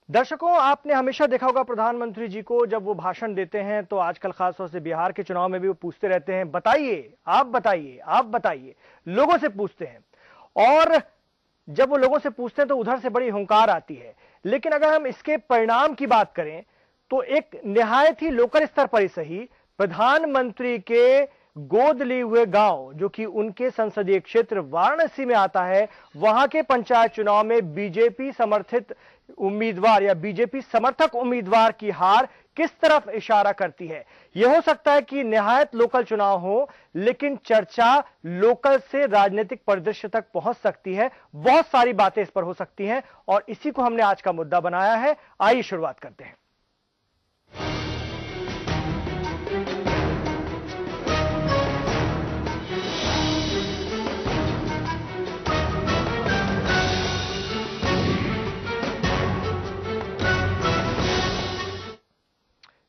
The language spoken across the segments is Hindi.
दर्शकों, आपने हमेशा देखा होगा प्रधानमंत्री जी को जब वो भाषण देते हैं तो आजकल खासतौर से बिहार के चुनाव में भी वो पूछते रहते हैं, बताइए, आप बताइए, आप बताइए, लोगों से पूछते हैं। और जब वो लोगों से पूछते हैं तो उधर से बड़ी हुंकार आती है। लेकिन अगर हम इसके परिणाम की बात करें तो एक निहायत ही लोकल स्तर पर ही सही, प्रधानमंत्री के गोद लिए हुए गांव जो कि उनके संसदीय क्षेत्र वाराणसी में आता है, वहां के पंचायत चुनाव में बीजेपी समर्थित उम्मीदवार या बीजेपी समर्थक उम्मीदवार की हार किस तरफ इशारा करती है। यह हो सकता है कि निहायत लोकल चुनाव हो, लेकिन चर्चा लोकल से राजनीतिक परिदृश्य तक पहुंच सकती है। बहुत सारी बातें इस पर हो सकती हैं और इसी को हमने आज का मुद्दा बनाया है। आइए शुरुआत करते हैं।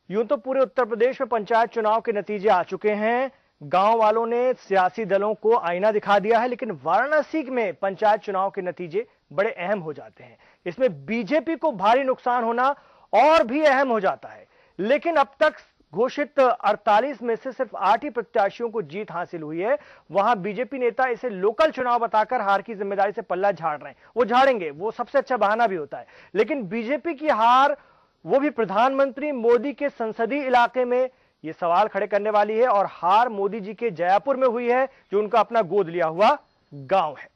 यूं तो पूरे उत्तर प्रदेश में पंचायत चुनाव के नतीजे आ चुके हैं। गांव वालों ने सियासी दलों को आईना दिखा दिया है, लेकिन वाराणसी में पंचायत चुनाव के नतीजे बड़े अहम हो जाते हैं। इसमें बीजेपी को भारी नुकसान होना और भी अहम हो जाता है। लेकिन अब तक घोषित 48 में से सिर्फ 8 ही प्रत्याशियों को जीत हासिल हुई है। वहां बीजेपी नेता इसे लोकल चुनाव बताकर हार की जिम्मेदारी से पल्ला झाड़ रहे हैं। वो झाड़ेंगे, वो सबसे अच्छा बहाना भी होता है। लेकिन बीजेपी की हार, वो भी प्रधानमंत्री मोदी के संसदीय इलाके में, यह सवाल खड़े करने वाली है। और हार मोदी जी के जयपुर में हुई है, जो उनका अपना गोद लिया हुआ गांव है।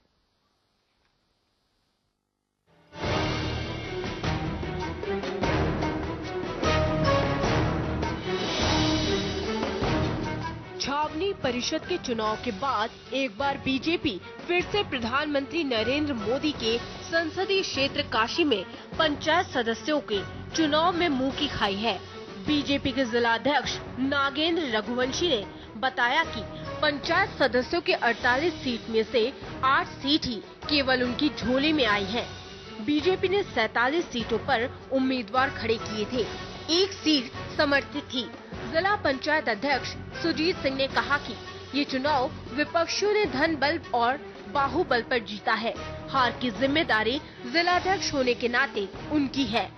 छावनी परिषद के चुनाव के बाद एक बार बीजेपी फिर से प्रधानमंत्री नरेंद्र मोदी के संसदीय क्षेत्र काशी में पंचायत सदस्यों के चुनाव में मुंह की खाई है। बीजेपी के जिलाध्यक्ष नागेंद्र रघुवंशी ने बताया कि पंचायत सदस्यों के 48 सीट में से 8 सीट ही केवल उनकी झोली में आई है। बीजेपी ने 47 सीटों पर उम्मीदवार खड़े किए थे, एक सीट समर्थित थी। जिला पंचायत अध्यक्ष सुजीत सिंह ने कहा कि ये चुनाव विपक्षियों ने धन बल और बाहुबल पर जीता है। हार की जिम्मेदारी जिलाध्यक्ष होने के नाते उनकी है।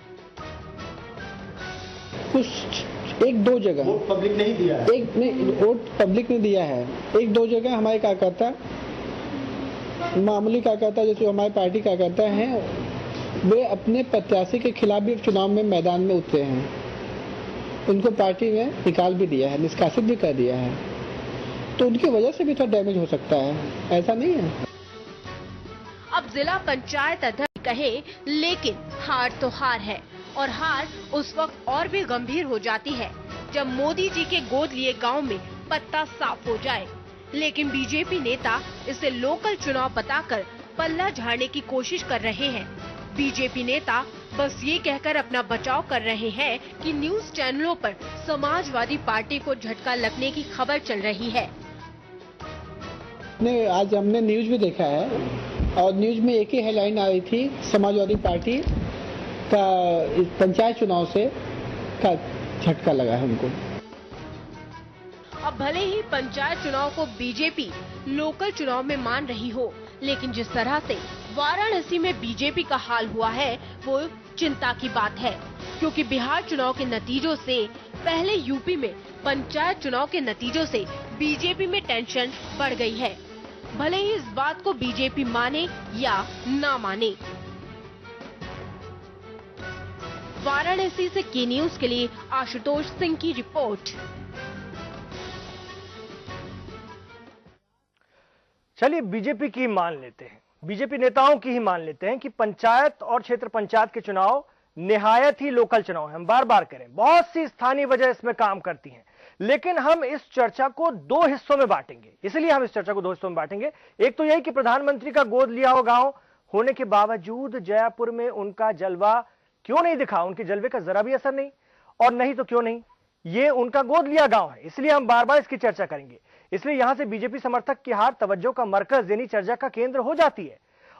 कुछ एक दो जगह वोट पब्लिक नहीं दिया है। एक नहीं, वोट पब्लिक ने दिया है। एक दो जगह हमारे कार्यकर्ता, मामूली कार्यकर्ता जैसे हमारी पार्टी कार्यकर्ता हैं, वे अपने प्रत्याशी के खिलाफ भी चुनाव में मैदान में उतरे हैं। उनको पार्टी ने निकाल भी दिया है, निष्कासित भी कर दिया है। तो उनकी वजह से भी थोड़ा डैमेज हो सकता है, ऐसा नहीं है। अब जिला पंचायत अध्यक्ष कहे, लेकिन हार तो हार है। और हार उस वक्त और भी गंभीर हो जाती है जब मोदी जी के गोद लिए गांव में पत्ता साफ हो जाए। लेकिन बीजेपी नेता इसे लोकल चुनाव बताकर पल्ला झाड़ने की कोशिश कर रहे हैं। बीजेपी नेता बस ये कहकर अपना बचाव कर रहे हैं कि न्यूज चैनलों पर समाजवादी पार्टी को झटका लगने की खबर चल रही है। आज हमने न्यूज भी देखा है और न्यूज में एक ही हेडलाइन आ रही थी, समाजवादी पार्टी का पंचायत चुनाव से का झटका लगा है उनको। अब भले ही पंचायत चुनाव को बीजेपी लोकल चुनाव में मान रही हो, लेकिन जिस तरह से वाराणसी में बीजेपी का हाल हुआ है वो चिंता की बात है। क्योंकि बिहार चुनाव के नतीजों से पहले यूपी में पंचायत चुनाव के नतीजों से बीजेपी में टेंशन बढ़ गई है, भले ही इस बात को बीजेपी माने या ना माने। वाराणसी से के न्यूज के लिए आशुतोष सिंह की रिपोर्ट। चलिए बीजेपी की मान लेते हैं, बीजेपी नेताओं की ही मान लेते हैं कि पंचायत और क्षेत्र पंचायत के चुनाव निहायत ही लोकल चुनाव है। हम बार बार करें, बहुत सी स्थानीय वजह इसमें काम करती हैं। लेकिन हम इस चर्चा को दो हिस्सों में बांटेंगे। इसलिए हम इस चर्चा को दो हिस्सों में बांटेंगे। एक तो यही कि प्रधानमंत्री का गोद लिया हुआ गांव होने के बावजूद जयपुर में उनका जलवा क्यों नहीं दिखा, उनके जलवे का जरा भी असर नहीं। और नहीं तो क्यों नहीं, ये उनका गोद लिया गांव है, इसलिए हम बार बार इसकी चर्चा करेंगे। इसलिए यहां से बीजेपी समर्थक की हार तवज्जो का मरकज यानी चर्चा का केंद्र हो जाती है।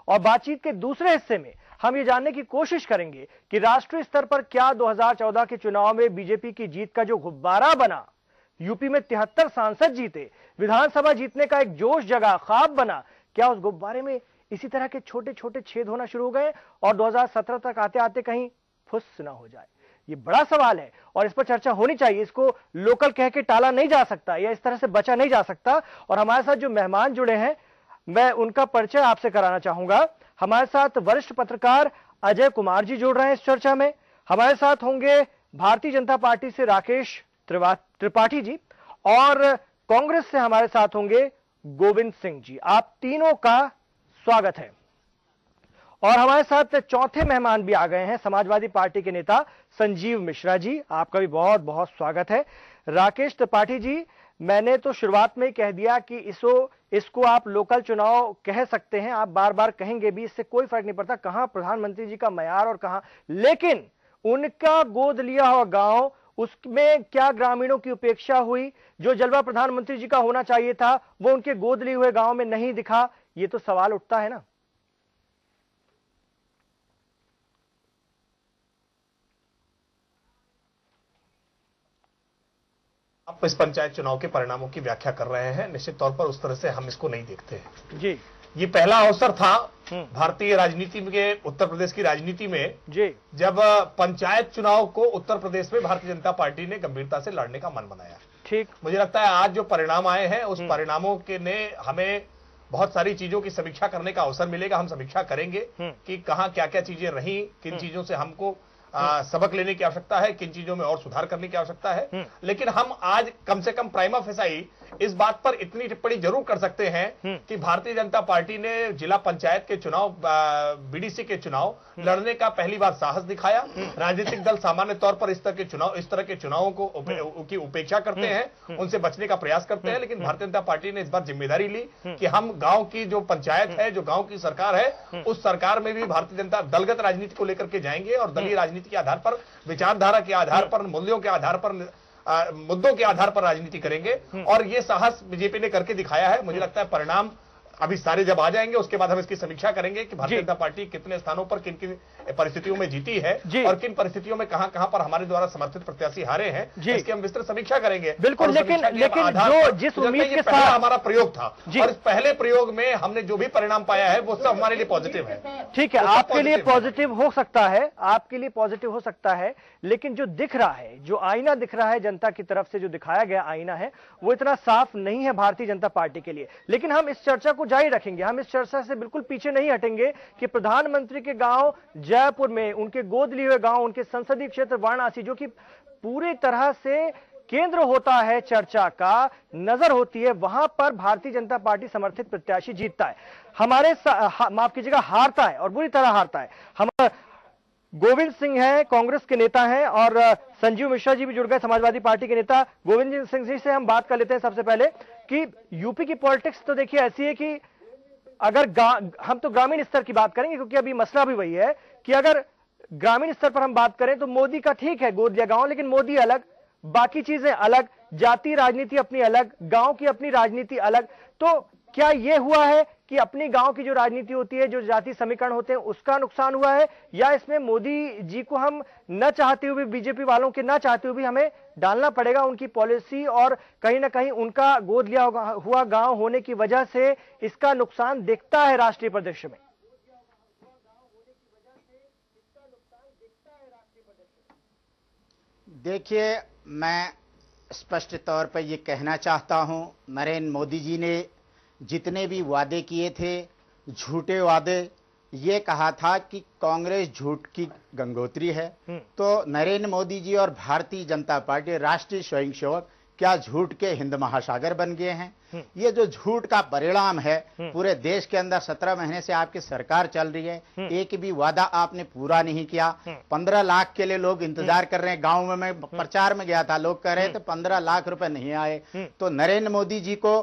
और बातचीत के दूसरे हिस्से में हम ये जानने की कोशिश करेंगे कि राष्ट्रीय स्तर पर क्या 2014 के चुनाव में बीजेपी की जीत का जो गुब्बारा बना, यूपी में 73 सांसद जीते, विधानसभा जीतने का एक जोश जगा, ख्वाब बना, क्या उस गुब्बारे में इसी तरह के छोटे छोटे छेद होना शुरू हो गए और 2017 तक आते आते कहीं फुस ना हो जाए? ये बड़ा सवाल है और इस पर चर्चा होनी चाहिए। इसको लोकल कह के टाला नहीं जा सकता या इस तरह से बचा नहीं जा सकता। और हमारे साथ जो मेहमान जुड़े हैं, मैं उनका परिचय आपसे कराना चाहूंगा। हमारे साथ वरिष्ठ पत्रकार अजय कुमार जी जुड़ रहे हैं इस चर्चा में। हमारे साथ होंगे भारतीय जनता पार्टी से राकेश त्रिपाठी जी और कांग्रेस से हमारे साथ होंगे गोविंद सिंह जी। आप तीनों का स्वागत है। और हमारे साथ चौथे मेहमान भी आ गए हैं, समाजवादी पार्टी के नेता संजीव मिश्रा जी। आपका भी बहुत बहुत स्वागत है। राकेश त्रिपाठी जी, मैंने तो शुरुआत में ही कह दिया कि इसको आप लोकल चुनाव कह सकते हैं, आप बार बार कहेंगे भी, इससे कोई फर्क नहीं पड़ता कहां प्रधानमंत्री जी का मयार और कहां, लेकिन उनका गोद लिया हुआ गांव, उसमें क्या ग्रामीणों की उपेक्षा हुई? जो जलवा प्रधानमंत्री जी का होना चाहिए था वो उनके गोद लिए हुए गांव में नहीं दिखा। ये तो सवाल उठता है ना। आप इस पंचायत चुनाव के परिणामों की व्याख्या कर रहे हैं, निश्चित तौर पर उस तरह से हम इसको नहीं देखते हैं जी। ये पहला अवसर था भारतीय राजनीति में, उत्तर प्रदेश की राजनीति में जी, जब पंचायत चुनाव को उत्तर प्रदेश में भारतीय जनता पार्टी ने गंभीरता से लड़ने का मन बनाया। ठीक, मुझे लगता है आज जो परिणाम आए हैं उस परिणामों के ने हमें बहुत सारी चीजों की समीक्षा करने का अवसर मिलेगा। हम समीक्षा करेंगे कि कहां क्या क्या चीजें रही, किन चीजों से हमको सबक लेने की आवश्यकता है, किन चीजों में और सुधार करने की आवश्यकता है। लेकिन हम आज कम से कम प्राइमा फेसाई इस बात पर इतनी टिप्पणी जरूर कर सकते हैं कि भारतीय जनता पार्टी ने जिला पंचायत के चुनाव, बीडीसी के चुनाव लड़ने का पहली बार साहस दिखाया। राजनीतिक दल सामान्य तौर पर इस तरह के चुनावों की उपेक्षा करते हैं, उनसे बचने का प्रयास करते हैं, लेकिन भारतीय जनता पार्टी ने इस बार जिम्मेदारी ली कि हम गांव की जो पंचायत है, जो गांव की सरकार है, उस सरकार में भी भारतीय जनता दलगत राजनीति को लेकर के जाएंगे और दलीय राजनीति के आधार पर, विचारधारा के आधार पर, मूल्यों के आधार पर, मुद्दों के आधार पर राजनीति करेंगे। और ये साहस बीजेपी ने करके दिखाया है। मुझे लगता है परिणाम अभी सारे जब आ जाएंगे उसके बाद हम इसकी समीक्षा करेंगे कि भारतीय जनता पार्टी कितने स्थानों पर किन किन परिस्थितियों में जीती है और किन परिस्थितियों में कहां पर हमारे द्वारा समर्थित प्रत्याशी हारे हैं, इसकी हम विस्तृत समीक्षा करेंगे। बिल्कुल, लेकिन जो जिस उम्मीद के साथ हमारा प्रयोग था और इस पहले प्रयोग में हमने जो भी परिणाम पाया है वो सब हमारे लिए पॉजिटिव है। ठीक है, आपके लिए पॉजिटिव हो सकता है, आपके लिए पॉजिटिव हो सकता है, लेकिन जो दिख रहा है, जो आईना दिख रहा है जनता की तरफ से, जो दिखाया गया आईना है, वो इतना साफ नहीं है भारतीय जनता पार्टी के लिए। लेकिन हम इस चर्चा को जारी रखेंगे, हम इस चर्चा से बिल्कुल पीछे नहीं हटेंगे कि प्रधानमंत्री के गांव जयपुर में, उनके गोद लिए हुए गांव, उनके संसदीय क्षेत्र वाराणसी, जो कि पूरी तरह से केंद्र होता है चर्चा का, नजर होती है, वहां पर भारतीय जनता पार्टी समर्थित प्रत्याशी जीतता है, माफ कीजिएगा, हारता है और बुरी तरह हारता है। हम गोविंद सिंह हैं, कांग्रेस के नेता हैं, और संजीव मिश्रा जी भी जुड़ गए, समाजवादी पार्टी के नेता। गोविंद सिंह जी से हम बात कर लेते हैं सबसे पहले कि यूपी की पॉलिटिक्स तो देखिए ऐसी है कि अगर हम तो ग्रामीण स्तर की बात करेंगे क्योंकि अभी मसला भी वही है कि अगर ग्रामीण स्तर पर हम बात करें तो मोदी का ठीक है गोद लिया गांव, लेकिन मोदी अलग, बाकी चीजें अलग, जाति राजनीति अपनी अलग, गांव की अपनी राजनीति अलग। तो क्या यह हुआ है कि अपनी गांव की जो राजनीति होती है, जो जाति समीकरण होते हैं, उसका नुकसान हुआ है, या इसमें मोदी जी को हम न चाहते हुए, बीजेपी वालों के न चाहते हुए भी हमें डालना पड़ेगा उनकी पॉलिसी, और कहीं ना कहीं उनका गोद लिया हुआ गांव होने की वजह से इसका नुकसान दिखता है राष्ट्रीय परिदृश्य में? देखिए, मैं स्पष्ट तौर पर यह कहना चाहता हूं, नरेंद्र मोदी जी ने जितने भी वादे किए थे, झूठे वादे, ये कहा था कि कांग्रेस झूठ की गंगोत्री है, तो नरेंद्र मोदी जी और भारतीय जनता पार्टी, राष्ट्रीय स्वयंसेवक, क्या झूठ के हिंद महासागर बन गए हैं? ये जो झूठ का परिणाम है, पूरे देश के अंदर 17 महीने से आपकी सरकार चल रही है, एक भी वादा आपने पूरा नहीं किया। 15 लाख के लिए लोग इंतजार कर रहे हैं। गांव में मैं प्रचार में गया था, लोग कह रहे थे 15 लाख रुपए नहीं आए। तो नरेंद्र मोदी जी को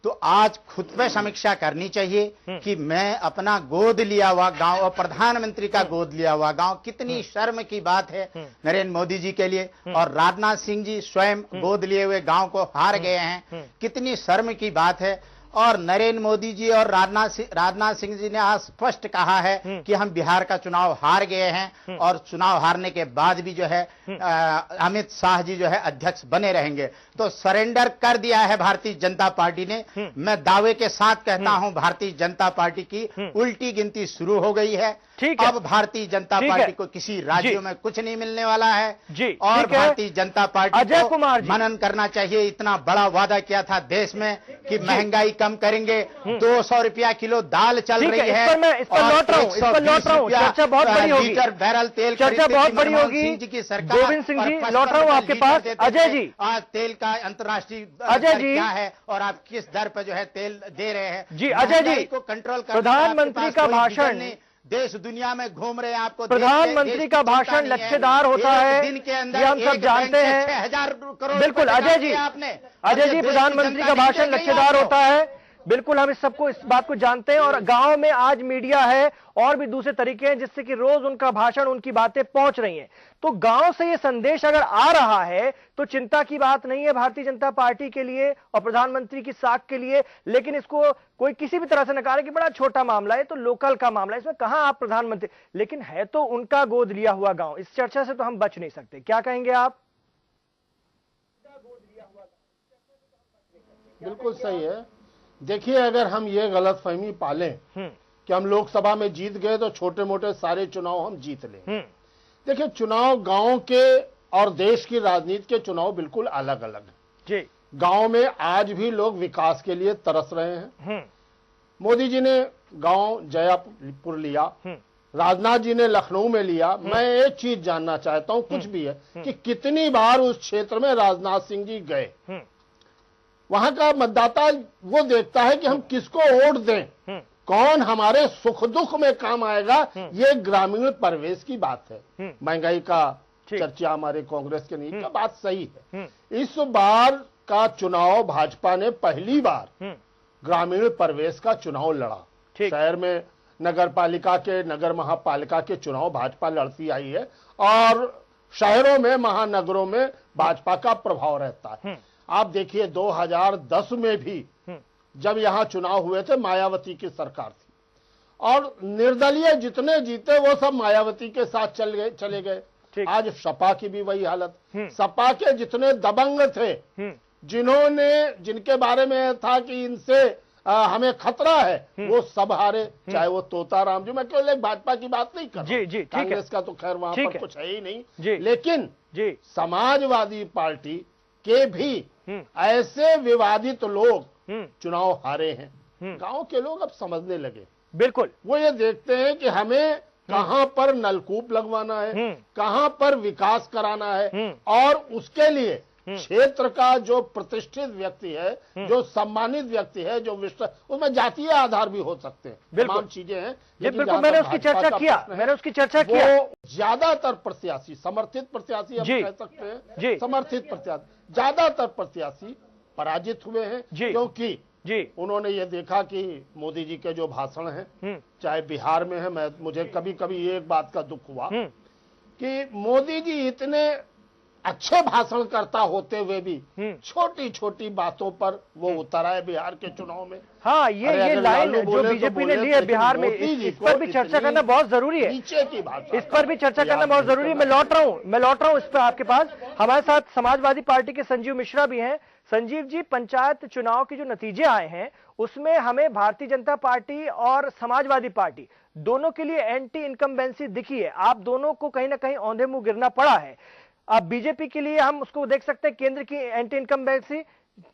तो आज खुद पे समीक्षा करनी चाहिए कि मैं अपना गोद लिया हुआ गांव और प्रधानमंत्री का गोद लिया हुआ गांव, कितनी शर्म की बात है नरेंद्र मोदी जी के लिए। और राजनाथ सिंह जी स्वयं गोद लिए हुए गांव को हार गए हैं, कितनी शर्म की बात है। और नरेंद्र मोदी जी और राजनाथ सिंह जी ने आज स्पष्ट कहा है कि हम बिहार का चुनाव हार गए हैं और चुनाव हारने के बाद भी जो है अमित शाह जी जो है अध्यक्ष बने रहेंगे। तो सरेंडर कर दिया है भारतीय जनता पार्टी ने। मैं दावे के साथ कहता हूं भारतीय जनता पार्टी की उल्टी गिनती शुरू हो गई है। अब भारतीय जनता पार्टी को किसी राज्यों में कुछ नहीं मिलने वाला है और भारतीय जनता पार्टी को मनन करना चाहिए। इतना बड़ा वादा किया था देश में कि महंगाई कम करेंगे, 200 रुपया किलो दाल चल रही है और 120 रुपया लीटर बैरल तेल, चर्चा बहुत बड़ी होगी। सिंह जी की सरकार, गोविंद सिंह जी लौट रहा हूं आपके पास। अजय जी, आज तेल का अंतर्राष्ट्रीय अजय जी क्या है और आप किस दर पर जो है तेल दे रहे हैं जी? अजय जी को कंट्रोल कर, प्रधानमंत्री का भाषण देश दुनिया में घूम रहे हैं। आपको प्रधानमंत्री का भाषण लक्ष्यदार होता है, दिन के अंदर ये हम सब जानते हैं। 6,000 करोड़ बिल्कुल अजय जी, अजय जी प्रधानमंत्री का भाषण लक्ष्यदार होता है, बिल्कुल हम इस बात को जानते हैं। और गांव में आज मीडिया है और भी दूसरे तरीके हैं जिससे कि रोज उनका भाषण, उनकी बातें पहुंच रही हैं। तो गांव से ये संदेश अगर आ रहा है तो चिंता की बात नहीं है भारतीय जनता पार्टी के लिए और प्रधानमंत्री की साख के लिए। लेकिन इसको कोई किसी भी तरह से नकारे कि बड़ा छोटा मामला है, तो लोकल का मामला है, इसमें कहां आप प्रधानमंत्री, लेकिन है तो उनका गोद लिया हुआ गांव। इस चर्चा से तो हम बच नहीं सकते। क्या कहेंगे आप? बिल्कुल सही है। देखिए, अगर हम ये गलतफहमी पालें कि हम लोकसभा में जीत गए तो छोटे मोटे सारे चुनाव हम जीत लें। देखिए, चुनाव गांव के और देश की राजनीति के चुनाव बिल्कुल अलग अलग हैं जी। गांव में आज भी लोग विकास के लिए तरस रहे हैं। मोदी जी ने गांव जयपुर लिया, राजनाथ जी ने लखनऊ में लिया। मैं एक चीज जानना चाहता हूं, कुछ भी है, कि कितनी बार उस क्षेत्र में राजनाथ सिंह जी गए। वहां का मतदाता वो देखता है कि हम किसको वोट दें, कौन हमारे सुख दुख में काम आएगा। ये ग्रामीण परिवेश की बात है। महंगाई का चर्चा हमारे कांग्रेस के नहीं का बात सही है। इस बार का चुनाव भाजपा ने पहली बार ग्रामीण परिवेश का चुनाव लड़ा। शहर में नगर पालिका के, नगर महापालिका के चुनाव भाजपा लड़ती आई है और शहरों में, महानगरों में भाजपा का प्रभाव रहता है। आप देखिए 2010 में भी जब यहां चुनाव हुए थे मायावती की सरकार थी और निर्दलीय जितने जीते वो सब मायावती के साथ चले गए। आज सपा की भी वही हालत। सपा के जितने दबंग थे, जिनके बारे में था कि इनसे हमें खतरा है, वो सब हारे। चाहे वो तोताराम जी, मैं केवल एक भाजपा की बात नहीं कर रहा हूं, कांग्रेस का तो खैर वहां पर कुछ है ही नहीं। लेकिन समाजवादी पार्टी के भी ऐसे विवादित लोग चुनाव हारे हैं। गांव के लोग अब समझने लगे। बिल्कुल, वो ये देखते हैं कि हमें कहां पर नलकूप लगवाना है, कहां पर विकास कराना है और उसके लिए क्षेत्र का जो प्रतिष्ठित व्यक्ति है, जो सम्मानित व्यक्ति है, जो उसमें जातीय आधार भी हो सकते हैं, तमाम चीजें हैं। बिल्कुल, मैंने उसकी चर्चा किया। वो ज्यादातर प्रत्याशी, समर्थित प्रत्याशी हम कह सकते हैं, समर्थित प्रत्याशी, ज्यादातर प्रत्याशी पराजित हुए हैं क्योंकि उन्होंने ये देखा कि मोदी जी के जो भाषण हैं, चाहे बिहार में है, मुझे कभी कभी एक बात का दुख हुआ कि मोदी जी इतने अच्छे भाषण करता होते हुए भी छोटी छोटी बातों पर वो उतर आए बिहार के चुनाव में। हाँ, ये लाइन जो बीजेपी ने ली है बिहार में, इस पर भी चर्चा करना बहुत जरूरी है। नीचे की बात, इस पर भी चर्चा करना बहुत जरूरी है। मैं लौट रहा हूँ इस पर आपके पास। हमारे साथ समाजवादी पार्टी के संजीव मिश्रा भी हैं। संजीव जी, पंचायत चुनाव के जो नतीजे आए हैं उसमें हमें भारतीय जनता पार्टी और समाजवादी पार्टी दोनों के लिए एंटी इनकम्बेंसी दिखी है। आप दोनों को कहीं ना कहीं औंधे मुंह गिरना पड़ा है। अब बीजेपी के लिए हम उसको देख सकते हैं, केंद्र की एंटी इनकम्बेंसी,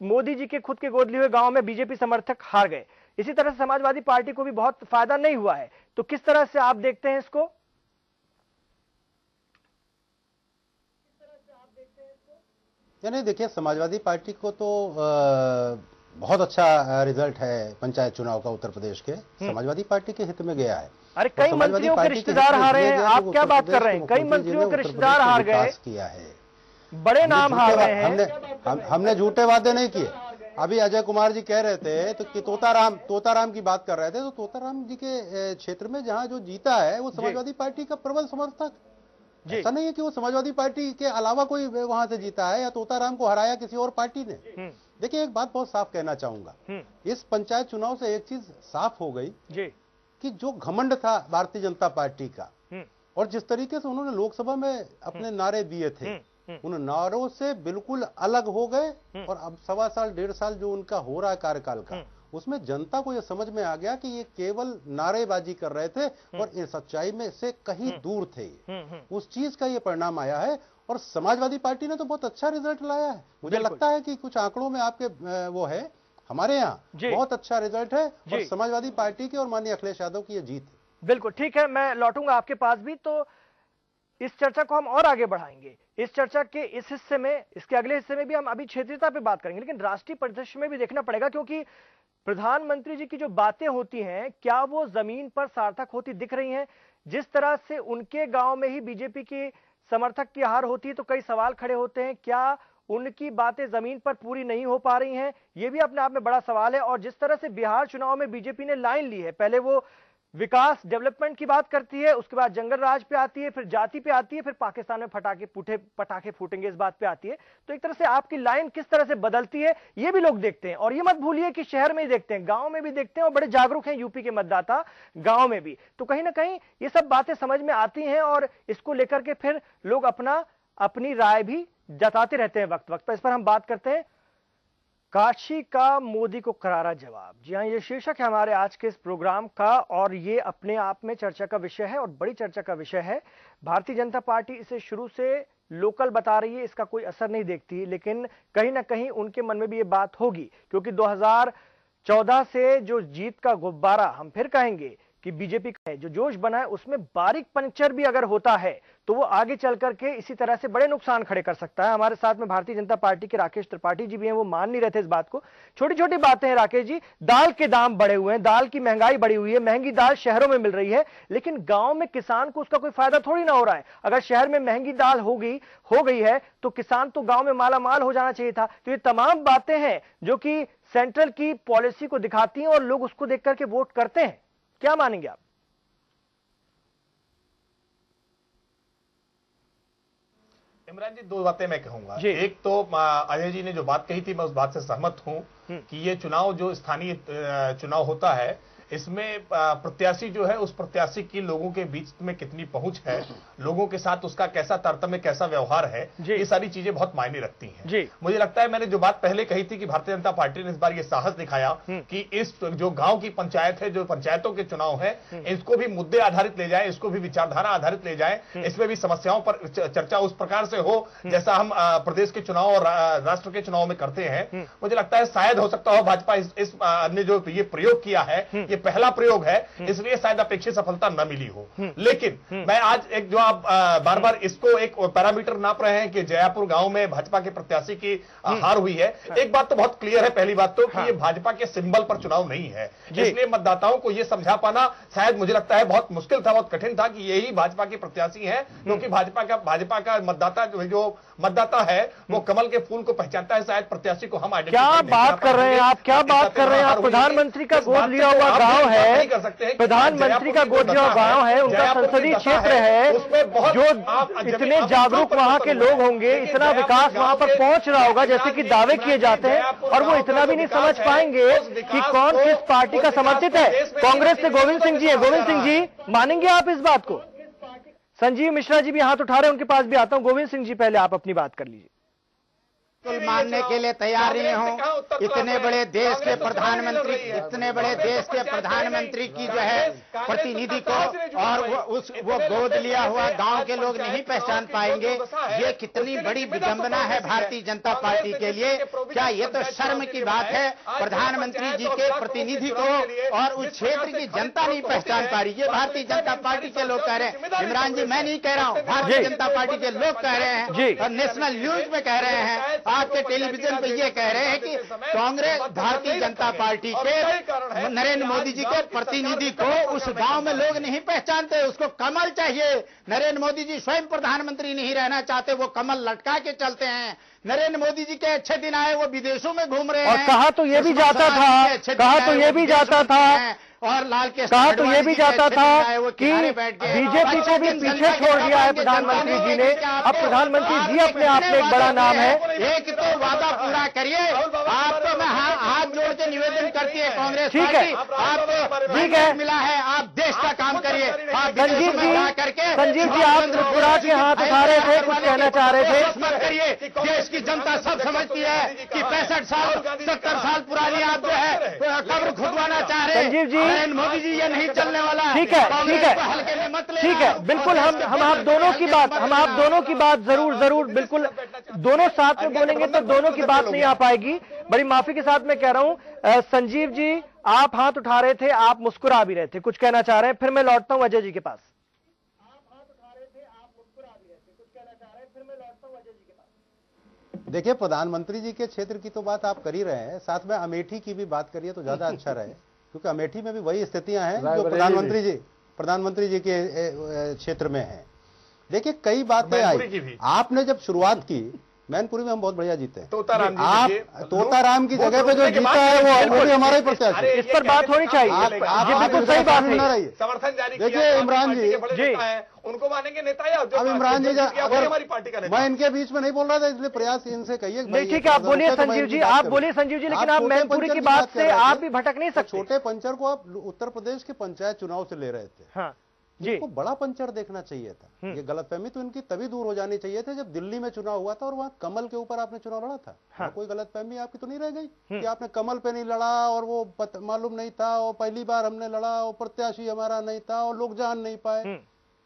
मोदी जी के खुद के गोद लिए हुए गांव में बीजेपी समर्थक हार गए। इसी तरह से समाजवादी पार्टी को भी बहुत फायदा नहीं हुआ है। तो किस तरह से आप देखते हैं इसको? नहीं, देखिए, समाजवादी पार्टी को तो बहुत अच्छा रिजल्ट है पंचायत चुनाव का उत्तर प्रदेश के। समाजवादी पार्टी के हित में गया है। अरे कई मंत्रियों के रिश्तेदार हारे हैं, आप क्या बात कर रहे हैं? कई मंत्रियों के रिश्तेदार हार गए, किया है, बड़े नाम हार रहे हैं। हमने झूठे वादे नहीं किए। अभी अजय कुमार जी कह रहे थे तो कि तोताराम की बात कर रहे थे, तो तोताराम जी के क्षेत्र में जहां जो जीता है वो समाजवादी पार्टी का प्रबल समर्थक। ऐसा नहीं है कि वो समाजवादी पार्टी के अलावा कोई वहां से जीता है या तोताराम को हराया किसी और पार्टी ने। देखिए एक बात बहुत साफ कहना चाहूंगा, इस पंचायत चुनाव से एक चीज साफ हो गई कि जो घमंड था भारतीय जनता पार्टी का और जिस तरीके से उन्होंने लोकसभा में अपने नारे दिए थे, उन नारों से बिल्कुल अलग हो गए। और अब 1.25 साल 1.5 साल जो उनका हो रहा है कार्यकाल का, उसमें जनता को यह समझ में आ गया कि ये केवल नारेबाजी कर रहे थे और ये सच्चाई में से कहीं दूर थे। उस चीज का ये परिणाम आया है और समाजवादी पार्टी ने तो बहुत अच्छा रिजल्ट लाया है। मुझे लगता है कि कुछ आंकड़ों में आपके वो है, हमारे यहाँ बहुत अच्छा रिजल्ट है और समाजवादी पार्टी के और माननीय अखिलेश यादव की ये जीत है। बिल्कुल ठीक है, मैं लौटूंगा आपके पास भी। तो इस चर्चा को हम और आगे बढ़ाएंगे। इस चर्चा के इस हिस्से में, इसके अगले हिस्से में भी हम अभी क्षेत्रीयता पे बात करेंगे, लेकिन राष्ट्रीय परिदृश्य में भी देखना पड़ेगा, क्योंकि प्रधानमंत्री जी की जो बातें होती हैं क्या वो जमीन पर सार्थक होती दिख रही हैं? जिस तरह से उनके गांव में ही बीजेपी की समर्थक की हार होती है तो कई सवाल खड़े होते हैं, क्या उनकी बातें जमीन पर पूरी नहीं हो पा रही हैं? ये भी अपने आप में बड़ा सवाल है। और जिस तरह से बिहार चुनाव में बीजेपी ने लाइन ली है, पहले वो विकास डेवलपमेंट की बात करती है, उसके बाद जंगल राज पे आती है, फिर जाति पे आती है, फिर पाकिस्तान में पटाखे फूटेंगे इस बात पे आती है। तो एक तरह से आपकी लाइन किस तरह से बदलती है ये भी लोग देखते हैं। और ये मत भूलिए कि शहर में ही देखते हैं, गांव में भी देखते हैं, और बड़े जागरूक हैं यूपी के मतदाता गांव में भी। तो कहीं ना कहीं ये सब बातें समझ में आती हैं और इसको लेकर के फिर लोग अपनी राय भी जताते रहते हैं वक्त वक्त पर। इस पर हम बात करते हैं। काशी का मोदी को करारा जवाब। जी हां, ये शीर्षक है हमारे आज के इस प्रोग्राम का और ये अपने आप में चर्चा का विषय है और बड़ी चर्चा का विषय है। भारतीय जनता पार्टी इसे शुरू से लोकल बता रही है, इसका कोई असर नहीं देखती, लेकिन कहीं ना कहीं उनके मन में भी ये बात होगी, क्योंकि 2014 से जो जीत का गुब्बारा हम फिर कहेंगे कि बीजेपी का है, जो जोश बना है, उसमें बारीक पंक्चर भी अगर होता है तो वो आगे चल करके इसी तरह से बड़े नुकसान खड़े कर सकता है। हमारे साथ में भारतीय जनता पार्टी के राकेश त्रिपाठी जी भी हैं, वो मान नहीं रहे थे इस बात को। छोटी छोटी बातें हैं राकेश जी, दाल के दाम बढ़े हुए हैं, दाल की महंगाई बढ़ी हुई है, महंगी दाल शहरों में मिल रही है, लेकिन गांव में किसान को उसका कोई फायदा थोड़ी ना हो रहा है। अगर शहर में महंगी दाल हो गई है तो किसान तो गांव में माला माल हो जाना चाहिए था। तो ये तमाम बातें हैं जो कि सेंट्रल की पॉलिसी को दिखाती हैं और लोग उसको देख करके वोट करते हैं। क्या मानेंगे आप? इमरान जी, दो बातें मैं कहूंगा। एक तो अजय जी ने जो बात कही थी, मैं उस बात से सहमत हूं कि ये चुनाव जो स्थानीय चुनाव होता है, इसमें प्रत्याशी जो है, उस प्रत्याशी की लोगों के बीच में कितनी पहुंच है, लोगों के साथ उसका कैसा तारतम्य, कैसा व्यवहार है, ये सारी चीजें बहुत मायने रखती हैं। मुझे लगता है मैंने जो बात पहले कही थी कि भारतीय जनता पार्टी ने इस बार ये साहस दिखाया कि इस जो गांव की पंचायत है, जो पंचायतों के चुनाव है, इसको भी मुद्दे आधारित ले जाए, इसको भी विचारधारा आधारित ले जाए, इसमें भी समस्याओं पर चर्चा उस प्रकार से हो जैसा हम प्रदेश के चुनाव और राष्ट्र के चुनाव में करते हैं। मुझे लगता है शायद हो सकता हो भाजपा इस ने जो ये प्रयोग किया है, पहला प्रयोग है, इसलिए शायद अपेक्षित सफलता न मिली हो। लेकिन मैं आज एक जो आप बार बार इसको एक पैरामीटर नाप रहे हैं कि जयापुर गांव में भाजपा के प्रत्याशी की हार हुई है, एक बात तो बहुत क्लियर है, पहली बात तो कि ये भाजपा के सिंबल पर चुनाव नहीं है, इसलिए मतदाताओं को यह समझा पाना शायद मुझे लगता है बहुत मुश्किल था, बहुत कठिन था कि यही भाजपा के प्रत्याशी है, क्योंकि भाजपा का मतदाता जो मतदाता है वो कमल के फूल को पहचानता है। शायद प्रत्याशी को हम क्या बात कर रहे हैं आप, क्या बात कर रहे हैं आप? प्रधानमंत्री का गोद लिया हुआ गांव है, प्रधानमंत्री का गोद लिया हुआ गांव है, उनका संसदीय क्षेत्र है, जो इतने जागरूक वहां के लोग होंगे, इतना विकास वहां पर पहुंच रहा होगा जैसे कि दावे किए जाते हैं, और वो इतना भी नहीं समझ पाएंगे कि कौन किस पार्टी का समर्थित है। कांग्रेस से गोविंद सिंह जी है। गोविंद सिंह जी, मानेंगे आप इस बात को? संजीव मिश्रा जी भी हाथ उठा रहे हैं, उनके पास भी आता हूं। गोविंद सिंह जी, पहले आप अपनी बात कर लीजिए। मानने के लिए तैयार नहीं हूं। इतने बड़े देश के प्रधानमंत्री की जो है प्रतिनिधि को और वो गोद लिया हुआ गांव के लोग नहीं पहचान पाएंगे, ये कितनी बड़ी विडंबना है भारतीय जनता पार्टी के लिए। क्या ये तो शर्म की बात है, प्रधानमंत्री जी के प्रतिनिधि को और उस क्षेत्र की जनता नहीं पहचान पा रही। ये भारतीय जनता पार्टी के लोग कह रहे हैं। इमरान जी, मैं नहीं कह रहा हूं, भारतीय जनता पार्टी के लोग कह रहे हैं और नेशनल न्यूज में कह रहे हैं, आपके टेलीविजन पे ये कह रहे हैं कि कांग्रेस भारतीय जनता पार्टी के नरेंद्र मोदी जी के प्रतिनिधि को उस गांव में लोग नहीं पहचानते, उसको कमल चाहिए। नरेंद्र मोदी जी स्वयं प्रधानमंत्री नहीं रहना चाहते, वो कमल लटका के चलते हैं। नरेंद्र मोदी जी के अच्छे दिन आए, वो विदेशों में घूम रहे हैं। और कहा तो ये भी जाता था, कहा तो ये भी जाता था, और लाल के कहा तो ये भी जाता था कि बीजेपी को भी पीछे छोड़ दिया है प्रधानमंत्री जी ने। अब प्रधानमंत्री जी अपने आप में एक बड़ा नाम है। एक तो वादा पूरा करिए। आप तो मैं हाथ जोड़ के निवेदन करती है कांग्रेस ठीक है, आपको ठीक है, मिला है, आप देश का काम करिए। संजीव जी आप मुस्कुरा के हाथ उठा रहे थे, कुछ कहना चाह रहे थे। मत करिए, देश की जनता सब समझती है कि 65 साल 70 साल पुरानी आप जो है कब्र खुदवाना चाह रहे हैं। संजीव जी, नरेंद्र मोदी जी, ये नहीं चलने वाला। ठीक है, ठीक है, हल्के में मत लेना। ठीक है, बिल्कुल हम आप दोनों की बात जरूर बिल्कुल दोनों साथ में बोलेंगे तो दोनों की बात नहीं आ पाएगी। बड़ी माफी के साथ मैं कह रहा हूं, संजीव जी आप हाथ उठा रहे थे, आप मुस्कुरा भी रहे थे, कुछ कहना चाह रहे हैं, फिर मैं लौटता हूं अजय जी के पास। देखिए, प्रधानमंत्री जी के क्षेत्र की तो बात आप कर ही रहे हैं, साथ में अमेठी की भी बात करिए तो ज्यादा अच्छा रहे, क्योंकि अमेठी में भी वही स्थितियां हैं जो प्रधानमंत्री जी के क्षेत्र में है। देखिए, कई बातें आई। आपने जब शुरुआत की, मैनपुरी में हम बहुत बढ़िया जीते हैं। तोताराम की जगह पे जो जीता है वो भी हमारा ही प्रत्याशी। इस पर बात होनी चाहिए। आप सही बात नहीं रही। समर्थन जारी देखिए इमरान जी उनको मानेंगे नेता या अब इमरान जी अगर हमारी पार्टी का नेता। मैं इनके बीच में नहीं बोल रहा था, इसलिए प्रयास इनसे कहिए। ठीक है, आप बोलिए संजीव जी, आप बोलिए संजीव जी, लेकिन आप मैनपुरी की बात से आप भी भटक नहीं सकते। छोटे पंचर को आप उत्तर प्रदेश के पंचायत चुनाव से ले रहे थे। हाँ जी, इनको बड़ा पंचर देखना चाहिए था। ये गलतफहमी तो इनकी तभी दूर हो जानी चाहिए थी जब दिल्ली में चुनाव हुआ था और वहां कमल के ऊपर आपने चुनाव लड़ा था। हाँ। कोई गलतफहमी आपकी तो नहीं रह गई कि आपने कमल पे नहीं लड़ा और वो मालूम नहीं था, और पहली बार हमने लड़ा और प्रत्याशी हमारा नहीं था और लोग जान नहीं पाए,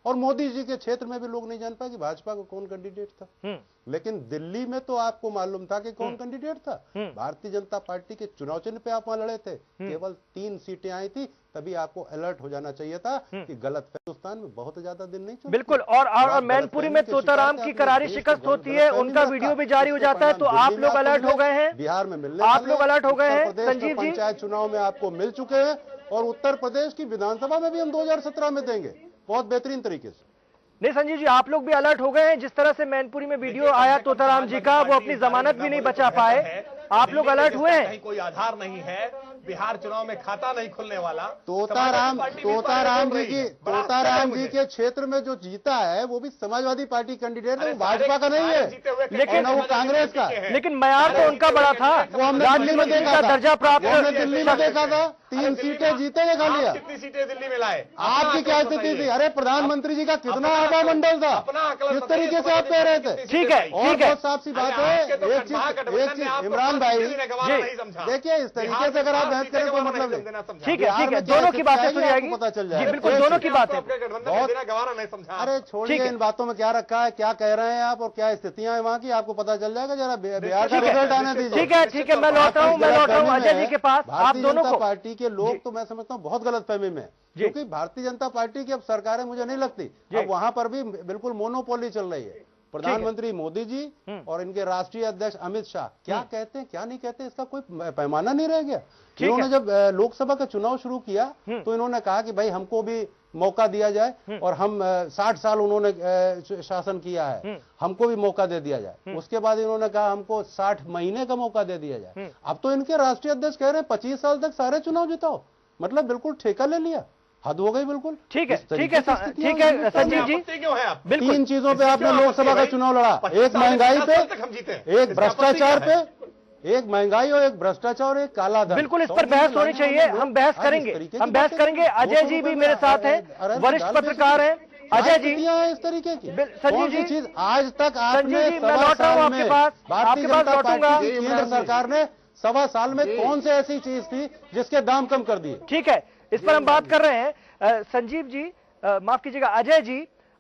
और मोदी जी के क्षेत्र में भी लोग नहीं जान पाए कि भाजपा का कौन कैंडिडेट था। लेकिन दिल्ली में तो आपको मालूम था कि कौन कैंडिडेट था। भारतीय जनता पार्टी के चुनाव चिन्ह पे आप वहां लड़े थे, केवल 3 सीटें आई थी, तभी आपको अलर्ट हो जाना चाहिए था कि गलत हिंदुस्तान में बहुत ज्यादा दिन नहीं चले। बिल्कुल, और मैनपुरी में तोताराम की करारी शिकस्त होती है, उनका वीडियो भी जारी हो जाता है, तो आप लोग अलर्ट हो गए हैं। बिहार में मिलने आप लोग अलर्ट हो गए हैं संजीव जी। पंचायत चुनाव में आपको मिल चुके हैं, और उत्तर प्रदेश की विधानसभा में भी हम 2017 में देंगे बहुत बेहतरीन तरीके से। नहीं संजीव जी, आप लोग भी अलर्ट हो गए हैं। जिस तरह से मैनपुरी में वीडियो आया तोताराम जी का, वो अपनी जमानत भी नहीं बचा पाए, आप लोग अलर्ट हुए हैं। कोई आधार नहीं है, बिहार चुनाव में खाता नहीं खुलने वाला। तोताराम जी के क्षेत्र में जो जीता है वो भी समाजवादी पार्टी कैंडिडेट है, वो भाजपा का नहीं है, लेकिन वो कांग्रेस का। लेकिन मैयार तो उनका बड़ा था, वो हमने दिल्ली में देखा था, दर्जा प्राप्त, दिल्ली में देखा था, 3 सीटें जीते खा लिया। कितनी सीटें दिल्ली में लाए? आपकी क्या स्थिति थी? अरे प्रधानमंत्री जी का कितना आधा मंडल था, किस तरीके से आप कह रहे थे। ठीक है, ठीक है, साफ सी बात है। एक चीज इमरान भाई, देखिए इस तरीके से अगर आप बहस करें तो मतलब ठीक है, दोनों की बातें सुनी जाएगी, पता चल जाएगा। बिल्कुल दोनों की बातें। अरे छोड़िए इन बातों में क्या रखा है, क्या कह रहे हैं आप और क्या स्थितियां हैं वहाँ की, आपको पता चल जाएगा। जरा बिहार का रिजल्ट आने दीजिए। ठीक है, मैं लौट रहा हूँ अजय जी के पास। आप दोनों को, पार्टी के लोग तो मैं समझता हूँ बहुत गलतफहमी में, क्योंकि भारतीय जनता पार्टी की अब सरकारें मुझे नहीं लगती, अब वहां पर भी बिल्कुल मोनोपोली चल रही है। प्रधानमंत्री मोदी जी और इनके राष्ट्रीय अध्यक्ष अमित शाह क्या कहते हैं क्या नहीं कहते, इसका कोई पैमाना नहीं रह गया। इन्होंने जब लोकसभा का चुनाव शुरू किया तो इन्होंने कहा कि भाई हमको भी मौका दिया जाए, और हम 60 साल उन्होंने शासन किया है, हमको भी मौका दे दिया जाए। उसके बाद इन्होंने कहा हमको 60 महीने का मौका दे दिया जाए। अब तो इनके राष्ट्रीय अध्यक्ष कह रहे हैं 25 साल तक सारे चुनाव जिताओ, मतलब बिल्कुल ठेका ले लिया, हद हो गई बिल्कुल। ठीक है संजीव जी, बिल्कुल 3 चीजों पे आपने लोकसभा का चुनाव लड़ा, एक महंगाई पे, एक भ्रष्टाचार पे, एक महंगाई और एक भ्रष्टाचार, एक काला धन। बिल्कुल इस पर बहस होनी चाहिए, हम बहस करेंगे। अजय जी भी मेरे साथ हैं, वरिष्ठ पत्रकार हैं। अजय जी इस तरीके की संजीव जी चीज आज तक आपने मैं लौट रहा हूँ आपके पास, भारतीय जनता पार्टी केंद्र सरकार ने 1.25 साल में कौन से ऐसी चीज थी जिसके दाम कम कर दिए। ठीक है, इस पर हम बात कर रहे हैं। संजीव जी, माफ कीजिएगा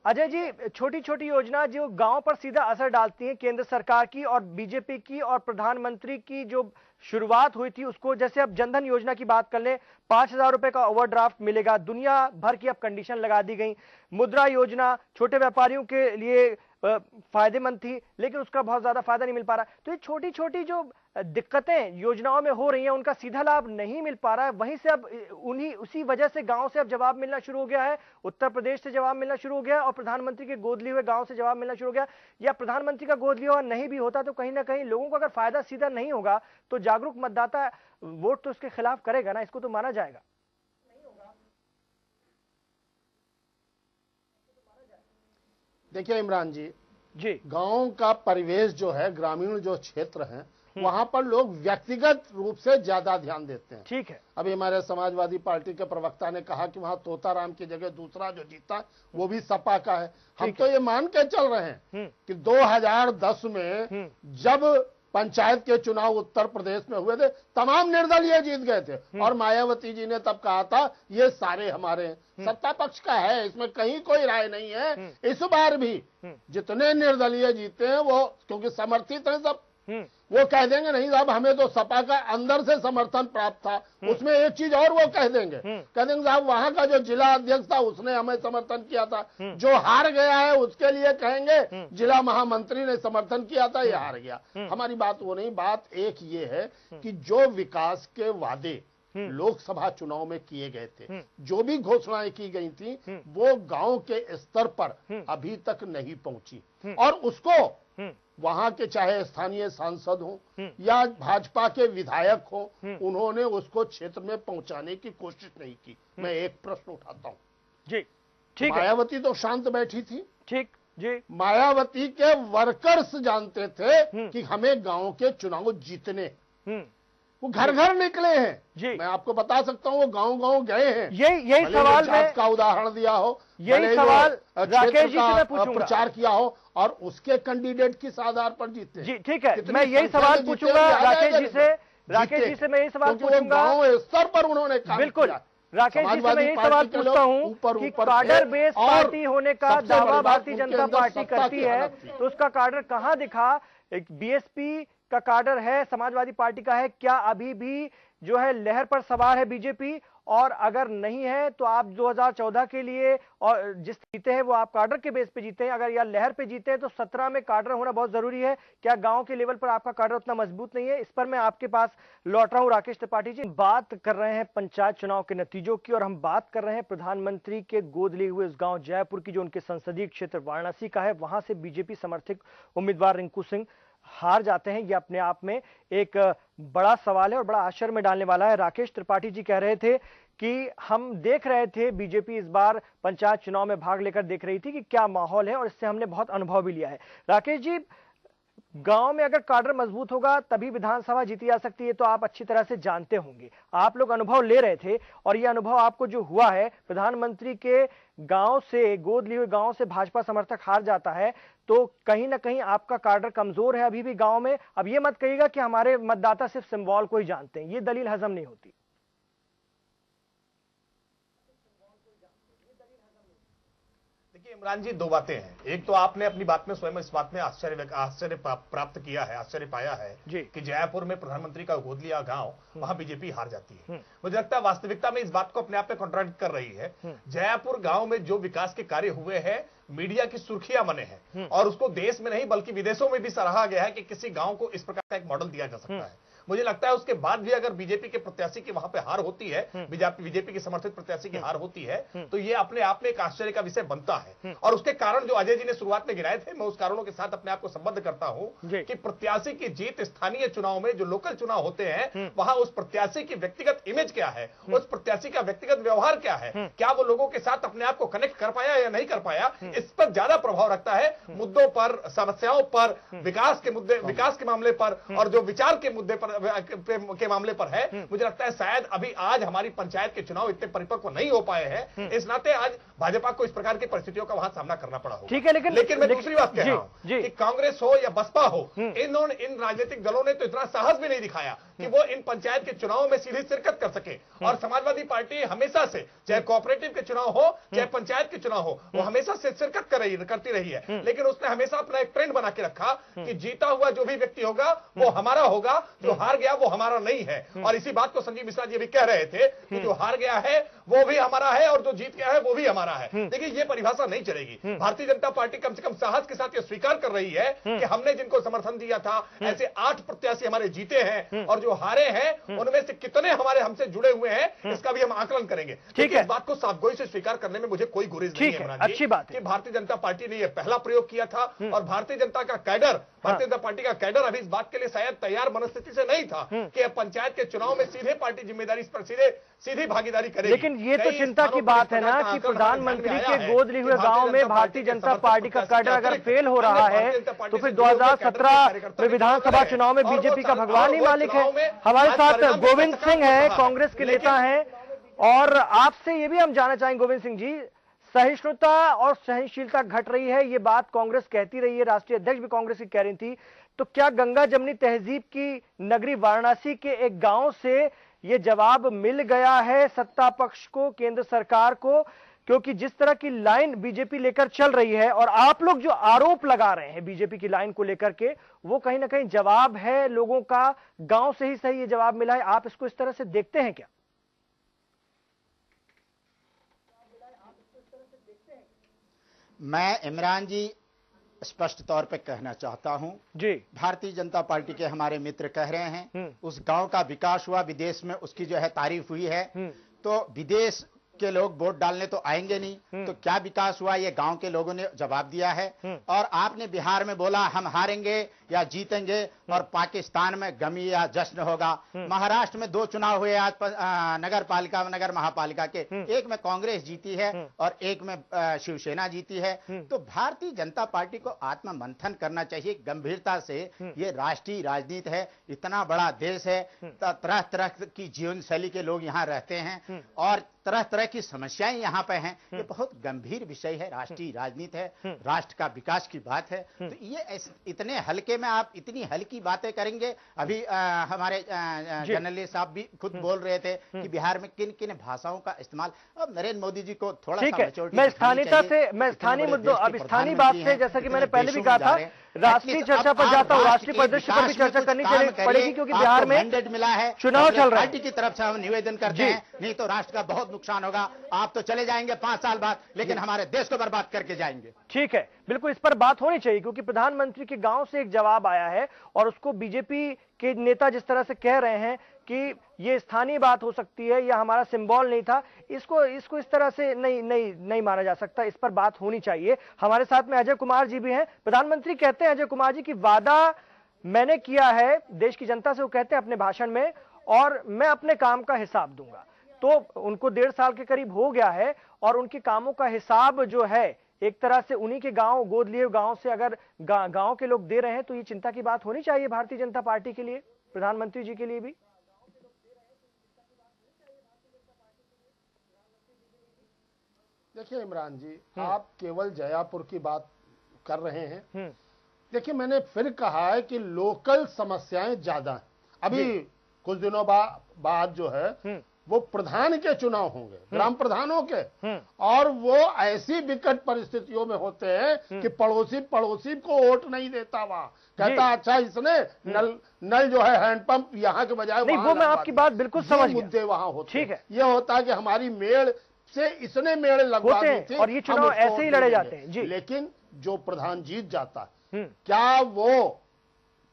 अजय जी, छोटी छोटी योजना जो गांव पर सीधा असर डालती है केंद्र सरकार की और बीजेपी की और प्रधानमंत्री की जो शुरुआत हुई थी उसको, जैसे अब जनधन योजना की बात कर लें, 5,000 रुपए का ओवरड्राफ्ट मिलेगा, दुनिया भर की अब कंडीशन लगा दी गई। मुद्रा योजना छोटे व्यापारियों के लिए फायदेमंद थी, लेकिन उसका बहुत ज्यादा फायदा नहीं मिल पा रहा। तो ये छोटी छोटी जो दिक्कतें योजनाओं में हो रही हैं, उनका सीधा लाभ नहीं मिल पा रहा है। वहीं से अब उसी वजह से गांव से अब जवाब मिलना शुरू हो गया है, उत्तर प्रदेश से जवाब मिलना शुरू हो गया है, और प्रधानमंत्री के गोद लिए हुए गांव से जवाब मिलना शुरू हो गया। या प्रधानमंत्री का गोद लिया हुआ नहीं भी होता तो कहीं ना कहीं लोगों को अगर फायदा सीधा नहीं होगा तो जागरूक मतदाता वोट तो उसके खिलाफ करेगा ना, इसको तो माना जाएगा। देखिए इमरान जी, गांव का परिवेश जो है, ग्रामीण जो क्षेत्र हैं, वहां पर लोग व्यक्तिगत रूप से ज्यादा ध्यान देते हैं। ठीक है। अभी हमारे समाजवादी पार्टी के प्रवक्ता ने कहा कि वहां तोताराम की जगह दूसरा जो जीता वो भी सपा का है। हम तो ये मान के चल रहे हैं कि 2010 में जब पंचायत के चुनाव उत्तर प्रदेश में हुए थे, तमाम निर्दलीय जीत गए थे, और मायावती जी ने तब कहा था ये सारे हमारे हैं। सत्ता पक्ष का है, इसमें कहीं कोई राय नहीं है। इस बार भी जितने निर्दलीय जीते हैं वो क्योंकि समर्थित हैं सब, वो कह देंगे नहीं साहब हमें तो सपा का अंदर से समर्थन प्राप्त था। उसमें एक चीज और वो कह देंगे साहब वहां का जो जिला अध्यक्ष था उसने हमें समर्थन किया था। जो हार गया है उसके लिए कहेंगे जिला महामंत्री ने समर्थन किया था, ये हार गया। हमारी बात वो नहीं, बात एक ये है कि जो विकास के वादे लोकसभा चुनाव में किए गए थे, जो भी घोषणाएं की गई थी, वो गांव के स्तर पर अभी तक नहीं पहुंची, और उसको वहां के चाहे स्थानीय सांसद हो या भाजपा के विधायक हो, उन्होंने उसको क्षेत्र में पहुंचाने की कोशिश नहीं की। मैं एक प्रश्न उठाता हूं जी। ठीक है। मायावती तो शांत बैठी थी, ठीक जी। मायावती के वर्कर्स जानते थे कि हमें गांव के चुनाव जीतने, वो घर घर निकले हैं जी। मैं आपको बता सकता हूँ वो गांव गांव गए हैं। यही सवाल में का उदाहरण दिया हो, यही सवाल राकेश जी से मैं पूछूंगा, प्रचार किया हो और उसके कैंडिडेट किस आधार पर जीते जी। ठीक है, मैं यही सवाल पूछूंगा राकेश जी से। राकेश जी से मैं यही सवाल पूछूंगा, गांव स्तर पर उन्होंने काम बिल्कुल किया। राकेश जी से मैं यही सवाल पूछता हूं कि कार्डर बेस्ड पार्टी होने का दावा भारतीय जनता पार्टी करती है, तो उसका कार्डर कहां दिखा? बीएसपी का कार्डर है, समाजवादी पार्टी का है, क्या अभी भी जो है लहर पर सवार है बीजेपी? और अगर नहीं है तो आप 2014 के लिए और जिस जीते हैं वो आप कार्डर के बेस पे जीते हैं, अगर या लहर पे जीते हैं तो 17 में कार्डर होना बहुत जरूरी है। क्या गांव के लेवल पर आपका कार्डर उतना मजबूत नहीं है? इस पर मैं आपके पास लौट रहा हूं। राकेश त्रिपाठी जी, बात कर रहे हैं पंचायत चुनाव के नतीजों की, और हम बात कर रहे हैं प्रधानमंत्री के गोद लिए हुए उस गांव जयपुर की जो उनके संसदीय क्षेत्र वाराणसी का है। वहां से बीजेपी समर्थित उम्मीदवार रिंकू सिंह हार जाते हैं। यह अपने आप में एक बड़ा सवाल है और बड़ा आश्चर्य में डालने वाला है। राकेश त्रिपाठी जी कह रहे थे कि हम देख रहे थे बीजेपी इस बार पंचायत चुनाव में भाग लेकर देख रही थी कि क्या माहौल है, और इससे हमने बहुत अनुभव भी लिया है। राकेश जी, गांव में अगर कार्डर मजबूत होगा तभी विधानसभा जीती जा सकती है, तो आप अच्छी तरह से जानते होंगे। आप लोग अनुभव ले रहे थे और यह अनुभव आपको जो हुआ है, प्रधानमंत्री के गांव से, गोद लिए हुए गांव से भाजपा समर्थक हार जाता है, तो कहीं ना कहीं आपका कार्डर कमजोर है अभी भी गांव में। अब ये मत कहिएगा कि हमारे मतदाता सिर्फ सिंबल को ही जानते हैं, ये दलील हजम नहीं होती। इमरान जी, दो बातें हैं। एक तो आपने अपनी बात में स्वयं इस बात में आश्चर्य प्राप्त किया है, आश्चर्य पाया है कि जयपुर में प्रधानमंत्री का गोद लिया गांव, वहां बीजेपी हार जाती है। मुझे लगता है वास्तविकता में इस बात को अपने आप में कॉन्ट्राडिक्ट कर रही है। जयपुर गांव में जो विकास के कार्य हुए हैं, मीडिया की सुर्खियां बने हैं, और उसको देश में नहीं बल्कि विदेशों में भी सराहा गया है कि किसी गांव को इस प्रकार का एक मॉडल दिया जा सकता है। मुझे लगता है उसके बाद भी अगर बीजेपी के प्रत्याशी की वहां पे हार होती है, बीजेपी की समर्थित प्रत्याशी की हार होती है, तो ये अपने आप में एक आश्चर्य का विषय बनता है। और उसके कारण जो अजय जी ने शुरुआत में गिनाए थे, मैं उस कारणों के साथ अपने आप को संबद्ध करता हूं कि प्रत्याशी की जीत स्थानीय चुनाव में, जो लोकल चुनाव होते हैं, वहां उस प्रत्याशी की व्यक्तिगत इमेज क्या है, उस प्रत्याशी का व्यक्तिगत व्यवहार क्या है, क्या वो लोगों के साथ अपने आप को कनेक्ट कर पाया या नहीं कर पाया, इस पर ज्यादा प्रभाव रखता है। मुद्दों पर, समस्याओं पर, विकास के मुद्दे, विकास के मामले पर, और जो विचार के मुद्दे पर के मामले पर है। मुझे लगता है शायद अभी आज हमारी पंचायत के चुनाव इतने परिपक्व नहीं हो पाए हैं, इस नाते आज भाजपा को इस प्रकार की परिस्थितियों का वहां सामना करना पड़ा हो। ठीक है, लेकिन मैं दूसरी बात कह रहा हूं कि कांग्रेस हो या बसपा हो, इन राजनीतिक दलों ने तो इतना साहस भी नहीं दिखाया कि वो इन पंचायत के चुनाव में सीधी शिरकत कर सके। और समाजवादी पार्टी हमेशा से, चाहे कोऑपरेटिव के चुनाव हो चाहे पंचायत के चुनाव हो, वो हमेशा से शिरकत करती रही है। लेकिन उसने हमेशा अपना एक ट्रेंड बना के रखा कि जीता हुआ जो भी व्यक्ति होगा वो हमारा होगा, जो हार गया वो हमारा नहीं है। और इसी बात को संजीव मिश्रा जी भी कह रहे थे कि जो हार गया है वो भी हमारा है और जो जीत गया है वो भी हमारा है। देखिए ये परिभाषा नहीं चलेगी। भारतीय जनता पार्टी कम से कम साहस के साथ ये स्वीकार कर रही है कि हमने जिनको समर्थन दिया था ऐसे 8 प्रत्याशी हमारे जीते हैं और जो हारे हैं उनमें से कितने हमारे हमसे जुड़े हुए हैं इसका भी हम आकलन करेंगे। ठीक है, इस बात को साफगोई से स्वीकार करने में मुझे कोई गुरेज नहीं है। अच्छी बात है कि भारतीय जनता पार्टी ने यह पहला प्रयोग किया था और भारतीय जनता का कैडर, भारतीय जनता पार्टी का कैडर अभी इस बात के लिए शायद तैयार मनस्थिति से नहीं था कि पंचायत के चुनाव में सीधे पार्टी जिम्मेदारी पर सीधी भागीदारी करेगी। लेकिन ये तो चिंता की बात है ना कि प्रधानमंत्री के गोद लिए हुए गांव में भारतीय जनता पार्टी का कैडर अगर फेल हो रहा है तो फिर 2017 में विधानसभा चुनाव में बीजेपी का भगवान ही मालिक है। हमारे साथ गोविंद सिंह है, कांग्रेस के नेता हैं, और आपसे ये भी हम जानना चाहेंगे गोविंद सिंह जी, सहिष्णुता और सहनशीलता घट रही है, ये बात कांग्रेस कहती रही है, राष्ट्रीय अध्यक्ष भी कांग्रेस की कह रही थी, तो क्या गंगा जमनी तहजीब की नगरी वाराणसी के एक गांव से ये जवाब मिल गया है सत्ता पक्ष को, केंद्र सरकार को? क्योंकि जिस तरह की लाइन बीजेपी लेकर चल रही है और आप लोग जो आरोप लगा रहे हैं बीजेपी की लाइन को लेकर के, वो कहीं ना कहीं जवाब है लोगों का, गांव से ही सही ये जवाब मिला है। आप इसको इस तरह से देखते हैं क्या? मैं इमरान जी स्पष्ट तौर पे कहना चाहता हूं जी, भारतीय जनता पार्टी के हमारे मित्र कह रहे हैं उस गांव का विकास हुआ, विदेश में उसकी जो है तारीफ हुई है, तो विदेश के लोग वोट डालने तो आएंगे नहीं, तो क्या विकास हुआ ये गांव के लोगों ने जवाब दिया है। और आपने बिहार में बोला हम हारेंगे या जीतेंगे और पाकिस्तान में गमी या जश्न होगा। महाराष्ट्र में 2 चुनाव हुए आज, नगर पालिका नगर महापालिका के, एक में कांग्रेस जीती है और एक में शिवसेना जीती है। तो भारतीय जनता पार्टी को आत्म मंथन करना चाहिए गंभीरता से। ये राष्ट्रीय राजनीति है, इतना बड़ा देश है, तरह तरह की जीवन शैली के लोग यहाँ रहते हैं और तरह तरह की समस्याएं यहाँ पे हैं। ये बहुत गंभीर विषय है, राष्ट्रीय राजनीति है, राष्ट्र का विकास की बात है। तो ये इतने हल्के में आप इतनी हल्की बातें करेंगे। अभी हमारे जर्नलिस्ट साहब भी खुद बोल रहे थे कि बिहार में किन किन भाषाओं का इस्तेमाल। अब नरेंद्र मोदी जी को थोड़ा सा मैच्योरिटी, मैं स्थानीयता से, मैं स्थानीय मुद्दों, अब स्थानीय बात से, जैसा कि मैंने पहले भी कहा था, राष्ट्रीय चर्चा पर जाता हूँ, राष्ट्रीय परिदृश्य पर भी चर्चा करनी पड़ेगी क्योंकि बिहार में मैंडेट मिला है, चुनाव चल रहा है। पार्टी की तरफ से हम निवेदन करते हैं, नहीं तो राष्ट्र का बहुत नुकसान होगा। आप तो चले जाएंगे 5 साल बाद, लेकिन हमारे देश को बर्बाद करके जाएंगे। ठीक है, बिल्कुल इस पर बात होनी चाहिए क्योंकि प्रधानमंत्री के गांव से एक जवाब आया है और उसको बीजेपी के नेता जिस तरह से कह रहे हैं कि ये स्थानीय बात हो सकती है या हमारा सिंबल नहीं था, इसको इस तरह से नहीं माना जा सकता। इस पर बात होनी चाहिए। हमारे साथ में अजय कुमार जी भी हैं। प्रधानमंत्री कहते हैं, अजय कुमार जी, की वादा मैंने किया है देश की जनता से, वो कहते हैं अपने भाषण में, और मैं अपने काम का हिसाब दूंगा। तो उनको 1.5 साल के करीब हो गया है और उनके कामों का हिसाब जो है एक तरह से उन्हीं के गांव, गोद लिए गांव से अगर गांव के लोग दे रहे हैं तो ये चिंता की बात होनी चाहिए भारतीय जनता पार्टी के लिए, प्रधानमंत्री जी के लिए भी। देखिए इमरान जी, आप केवल जयापुर की बात कर रहे हैं। देखिए मैंने फिर कहा है कि लोकल समस्याएं ज्यादा हैं। अभी कुछ दिनों बाद जो है वो प्रधान के चुनाव होंगे, ग्राम प्रधानों के, और वो ऐसी विकट परिस्थितियों में होते हैं कि पड़ोसी को वोट नहीं देता। वहां कहता अच्छा इसने नल जो है हैंडपंप यहाँ के बजाय नहीं, वो मैं आपकी बात बिल्कुल समझ गया। मुद्दे वहां होते हैं। ठीक है, ये होता है कि हमारी मेड़ से इसने मेड़ लगवा दी थी और ये चुनाव ऐसे ही लड़े जाते हैं जी। लेकिन जो प्रधान जीत जाता है, क्या वो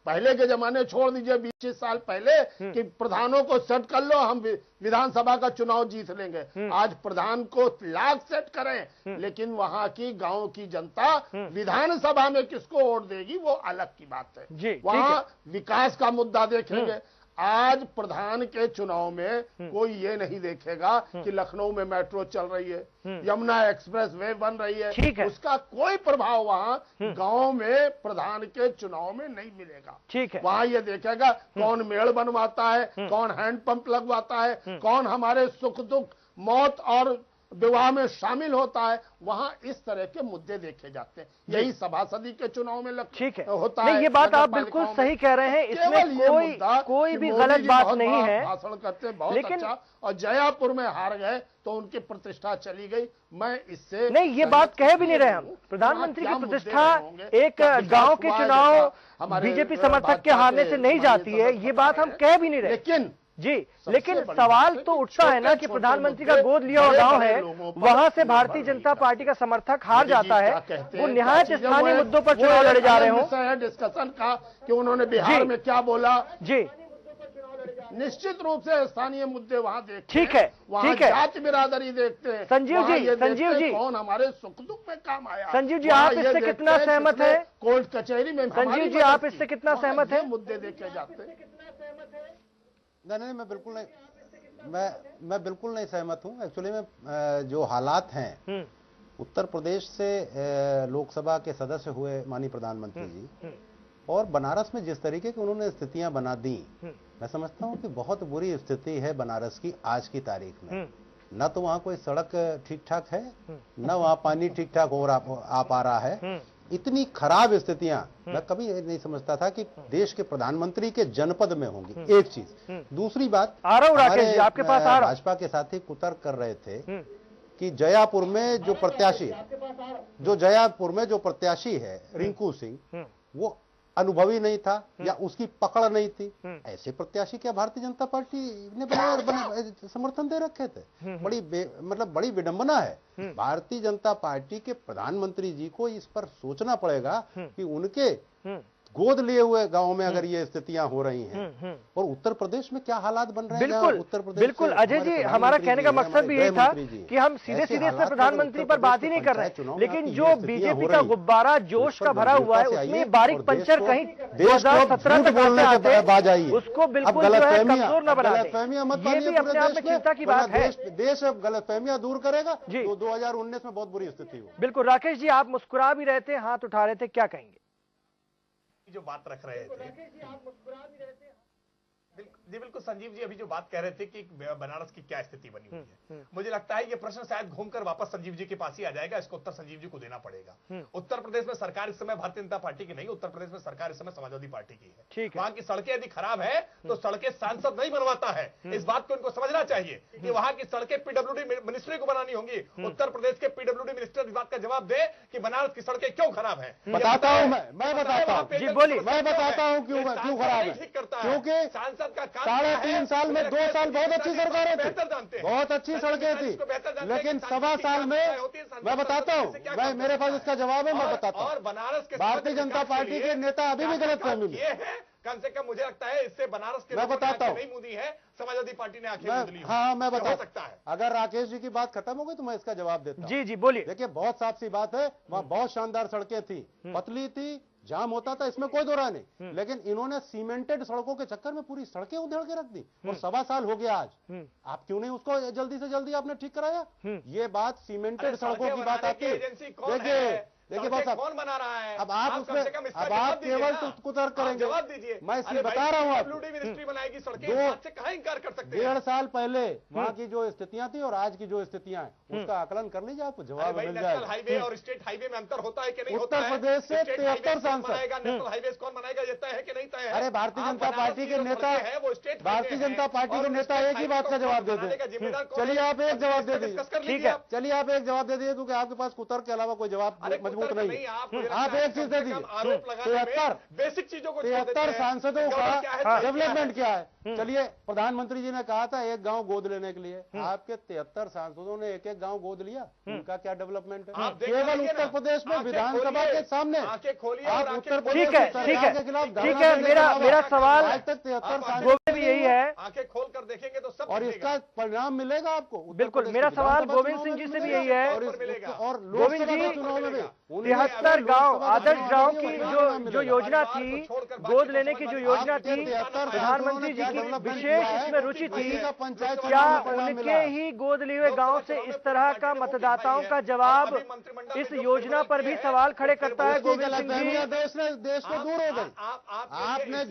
पहले के जमाने छोड़ दीजिए 20 साल पहले कि प्रधानों को सेट कर लो हम विधानसभा का चुनाव जीत लेंगे। आज प्रधान को लाख सेट करें, लेकिन वहां की गांव की जनता विधानसभा में किसको वोट देगी वो अलग की बात है। वहां विकास का मुद्दा देखेंगे। आज प्रधान के चुनाव में कोई ये नहीं देखेगा कि लखनऊ में मेट्रो चल रही है, यमुना एक्सप्रेस वे बन रही है, उसका कोई प्रभाव वहां गांव में प्रधान के चुनाव में नहीं मिलेगा। ठीक है, वहां ये देखेगा कौन मेड़ बनवाता है, कौन हैंडपंप लगवाता है, कौन हमारे सुख दुख मौत और विवाह में शामिल होता है। वहां इस तरह के मुद्दे देखे जाते हैं। यही सभासदी के चुनाव में होता है। ये बात आप बिल्कुल सही कह रहे हैं, इसमें कोई भी गलत बात नहीं है। भाषण करते बहुत अच्छा, और जयापुर में हार गए तो उनकी प्रतिष्ठा चली गई। मैं इससे नहीं, ये बात कह भी नहीं रहे हम। प्रधानमंत्री की प्रतिष्ठा एक गांव के चुनाव बीजेपी समर्थक के हारने से नहीं जाती है, ये बात हम कह भी नहीं रहे। लेकिन जी, लेकिन सवाल तो उठता है ना कि प्रधानमंत्री का गोद लिया हुआ गांव है, वहां से भारतीय जनता पार्टी का समर्थक हार जाता है, वो निहायत स्थानीय मुद्दों पर चुनाव लड़े जा रहे हो। डिस्कशन का कि उन्होंने बिहार में क्या बोला। जी, निश्चित रूप से स्थानीय मुद्दे वहाँ देखते ठीक है, वहाँ ठीक है, जाति बिरादरी देखते हैं। संजीव जी कौन हमारे सुख दुख में काम आया। संजीव जी, आप इससे कितना सहमत है? कोर्ट कचहरी में संजीव जी, आप इससे कितना सहमत है? मुद्दे देखे जाते हैं। नहीं, मैं बिल्कुल नहीं, मैं बिल्कुल नहीं सहमत हूँ। एक्चुअली में जो हालात हैं, उत्तर प्रदेश से लोकसभा के सदस्य हुए माननीय प्रधानमंत्री जी, और बनारस में जिस तरीके की उन्होंने स्थितियां बना दी, मैं समझता हूं कि बहुत बुरी स्थिति है बनारस की आज की तारीख में। न तो वहां कोई सड़क ठीक ठाक है, न वहां पानी ठीक ठाक हो आ पा रहा है। इतनी खराब स्थितियां मैं कभी नहीं समझता था कि देश के प्रधानमंत्री के जनपद में होंगी। एक चीज। दूसरी बात, हमारे आपके पास भाजपा के साथी कुतर्क कर रहे थे कि जयापुर में जो प्रत्याशी है रिंकू सिंह, वो अनुभवी नहीं था या उसकी पकड़ नहीं थी। ऐसे प्रत्याशी क्या भारतीय जनता पार्टी ने समर्थन दे रखे थे? बड़ी विडंबना है। भारतीय जनता पार्टी के प्रधानमंत्री जी को इस पर सोचना पड़ेगा कि उनके गोद लिए हुए गांव में अगर ये स्थितियां हो रही हैं, और उत्तर प्रदेश में क्या हालात बन रहे हैं। उत्तर प्रदेश, बिल्कुल अजय जी, हमारा कहने का मकसद भी यही था कि हम सीधे इसमें प्रधाधानमंत्री पर बात ही नहीं कर रहे, लेकिन जो बीजेपी का गुब्बारा जोश का भरा हुआ है, उसमें बारिक पंचर कहीं 2017 तक उसको बिल्कुल जो है कमजोर न बना दे। ये भी अपने आप में चिंता की बात है। देश अब गलतफहमियां दूर करेगा तो 2019 में बहुत बुरी स्थिति होगी। बिल्कुल। राकेश जी, आप मुस्कुरा भी रहे थे, हाथ उठा रहे थे, क्या कहेंगे? जो बात रख रहे थे जी, बिल्कुल संजीव जी अभी जो बात कह रहे थे कि बनारस की क्या स्थिति बनी हुई है, मुझे लगता है ये प्रश्न शायद घूमकर वापस संजीव जी के पास ही आ जाएगा। इसको उत्तर संजीव जी को देना पड़ेगा। उत्तर प्रदेश में सरकार इस समय भारतीय जनता पार्टी की नहीं, उत्तर प्रदेश में सरकार इस समय समाजवादी पार्टी की है। ठीक है, वहां की सड़कें यदि खराब है तो सड़कें सांसद नहीं बनवाता है। इस बात को इनको समझना चाहिए कि वहां की सड़कें पीडब्ल्यूडी मिनिस्ट्री को बनानी होंगी। उत्तर प्रदेश के पीडब्ल्यूडी मिनिस्टर इस बात का जवाब दे कि बनारस की सड़कें क्यों खराब है। बताता हूं, मैं बताता हूं, मैं बताता हूं क्यों खराब है। क्योंकि सांसद का 3.5 साल में 2 साल बहुत अच्छी सरकारें थी, बहुत अच्छी सड़कें थी, लेकिन 1.25 साल में मैं बताता हूं, मेरे पास इसका जवाब है, मैं बताता हूं। और बनारस के भारतीय जनता पार्टी के नेता अभी भी गलतफहमी में है। कम से कम मुझे लगता है इससे बनारस के मैं बताता हूं, नहीं मुदी है, समाजवादी पार्टी ने आंखें मूंद ली। हाँ, मैं बता सकता है। अगर राकेश जी की बात खत्म हो गई तो मैं इसका जवाब देता हूं। जी बोलिए। देखिए, बहुत साफ सी बात है, वहां बहुत शानदार सड़कें थी, पतली थी, जाम होता था, इसमें कोई दो राय नहीं, लेकिन इन्होंने सीमेंटेड सड़कों के चक्कर में पूरी सड़कें उधेड़ के रख दी, और 1.25 साल हो गया आज। आप क्यों नहीं उसको जल्दी से जल्दी आपने ठीक कराया? ये बात सीमेंटेड सड़कों की बात आती है। देखिए बस, कौन बना रहा है? अब आप उसमें अब आप केवल कुतर्क करेंगे। जवाब दीजिए। मैं इसलिए बता रहा हूँ, मिनिस्ट्री बनाएगी सड़कें, से कहाँ इनकार कर सकते हैं? 1.5 साल पहले वहाँ की जो स्थितियां थी और आज की जो स्थितियां हैं, उसका आकलन कर लीजिए, आपको जवाब मिल जाएगा। नेशनल हाईवे और स्टेट हाईवे में अंतर होता है कि नहीं होता है? उत्तर प्रदेश से 73 सांसद, नेशनल हाईवे कौन बनाएगा, ये तय है कि नहीं तय है? अरे भारतीय जनता पार्टी के नेता है, वो स्टेट भारतीय जनता पार्टी के नेता एक ही बात का जवाब दे दें। चलिए आप एक जवाब दे दीजिए। ठीक है, चलिए आप एक जवाब दे दीजिए, क्योंकि आपके पास कुतर्क के अलावा कोई जवाब मजबूत नहीं है। आप एक चीज दे दीजिए। 73 सांसदों का डेवलपमेंट क्या है? चलिए, प्रधानमंत्री जी ने कहा था एक गांव गोद लेने के लिए, आपके 73 सांसदों ने एक एक गांव गोद लिया, उनका क्या डेवलपमेंट है? केवल उत्तर प्रदेश में विधानसभा के सामने आप उत्तर प्रदेश सरकार के खिलाफ, ठीक है, मेरा सवाल आज तक 73 सांसद भी यही है, आंखें खोल कर देखेंगे तो सब, और इसका परिणाम मिलेगा आपको। बिल्कुल, मेरा सवाल गोविंद सिंह जी से भी यही है, और गोविंद जी, चुनाव में भी 73 गांव आदर्श गांव की जो योजना थी, गोद लेने की जो योजना थी, प्रधानमंत्री जी की विशेष इसमें रुचि थी, क्या उनके ही गोद लिए हुए गांव से इस तरह का मतदाताओं का जवाब इस योजना पर भी सवाल खड़े करता है? गोविंद सिंह जी, देश को दूर हो गई। आपने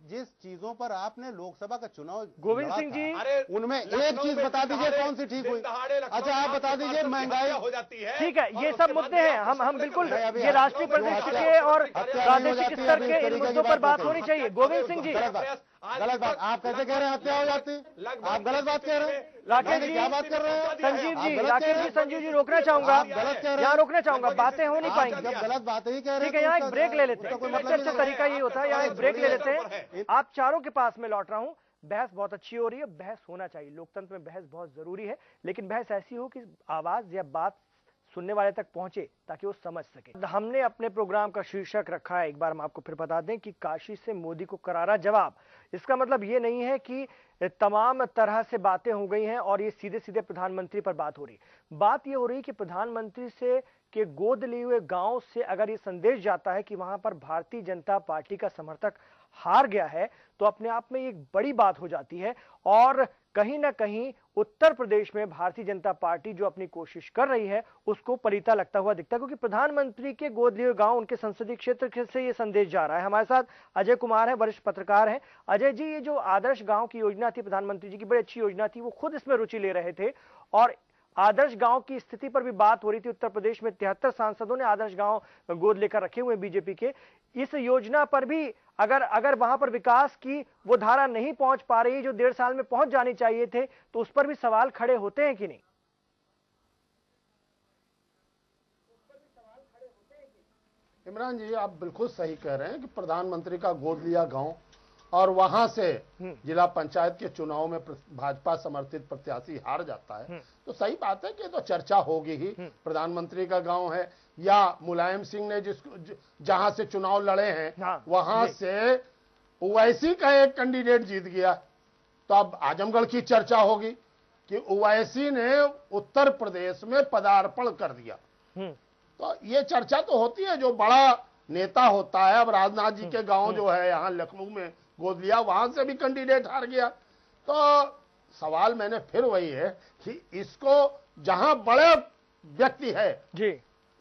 जिस चीजों पर आपने लोकसभा का चुनाव, गोविंद सिंह जी, उनमें एक चीज बता दीजिए कौन सी ठीक हुई? अच्छा, आप बता दीजिए। महंगाई हो जाती है, ठीक है, ये सब मुद्दे हैं, हम बिल्कुल, ये राष्ट्रीय परिदृश्य के और प्रादेशिक स्तर के इन मुद्दों पर बात होनी चाहिए। गोविंद सिंह जी, गलत बात आप कैसे कह रहे हैं हत्या हो जाती? आप गलत बात कह रहे हैं। राकेश जी, क्या बात कर रहे हैं? संजीव जी, राकेश जी, संजीव जी, रोकना चाहूंगा, यहाँ रोकना चाहूंगा, बातें हो नहीं पाएंगी। गलत बात ही कह रहे हैं। ठीक है, यहाँ एक ब्रेक ले लेते हैं, सबसे अच्छा तरीका ये होता है, यहाँ एक ब्रेक ले लेते हैं। आप चारों के पास में लौट रहा हूँ। बहस बहुत अच्छी हो रही है, बहस होना चाहिए, लोकतंत्र में बहस बहुत जरूरी है, लेकिन बहस ऐसी हो कि आवाज या बात सुनने वाले तक पहुंचे ताकि वो समझ सके। हमने अपने प्रोग्राम का शीर्षक रखा है, एक बार हम आपको फिर बता दें, कि काशी से मोदी को करारा जवाब। इसका मतलब ये नहीं है कि तमाम तरह से बातें हो गई हैं और ये सीधे सीधे प्रधानमंत्री पर बात हो रही। बात ये हो रही कि प्रधानमंत्री से के गोद लिए हुए गांव से अगर ये संदेश जाता है कि वहां पर भारतीय जनता पार्टी का समर्थक हार गया है, तो अपने आप में एक बड़ी बात हो जाती है। और कहीं ना कहीं उत्तर प्रदेश में भारतीय जनता पार्टी जो अपनी कोशिश कर रही है उसको पलीता लगता हुआ दिखता है, क्योंकि प्रधानमंत्री के गोद लिए गांव, उनके संसदीय क्षेत्र से ये संदेश जा रहा है। हमारे साथ अजय कुमार है, वरिष्ठ पत्रकार हैं। अजय जी, ये जो आदर्श गांव की योजना थी, प्रधानमंत्री जी की बड़ी अच्छी योजना थी, वो खुद इसमें रुचि ले रहे थे और आदर्श गांव की स्थिति पर भी बात हो रही थी। उत्तर प्रदेश में 73 सांसदों ने आदर्श गांव गोद लेकर रखे हुए बीजेपी के। इस योजना पर भी अगर वहां पर विकास की वो धारा नहीं पहुंच पा रही जो 1.5 साल में पहुंच जानी चाहिए थे, तो उस पर भी सवाल खड़े होते हैं कि नहीं? इमरान जी, आप बिल्कुल सही कह रहे हैं कि प्रधानमंत्री का गोद लिया गांव और वहां से जिला पंचायत के चुनाव में भाजपा समर्थित प्रत्याशी हार जाता है, तो सही बात है कि तो चर्चा होगी ही। प्रधानमंत्री का गांव है या मुलायम सिंह ने जिसको जहां से चुनाव लड़े हैं वहां से ओवैसी का एक कैंडिडेट जीत गया, तो अब आजमगढ़ की चर्चा होगी कि ओवैसी ने उत्तर प्रदेश में पदार्पण कर दिया। तो ये चर्चा तो होती है, जो बड़ा नेता होता है। अब राजनाथ जी के गांव जो है यहाँ लखनऊ में गोद लिया, वहां से भी कैंडिडेट हार गया। तो सवाल मैंने फिर वही है कि इसको जहां बड़े व्यक्ति है जी,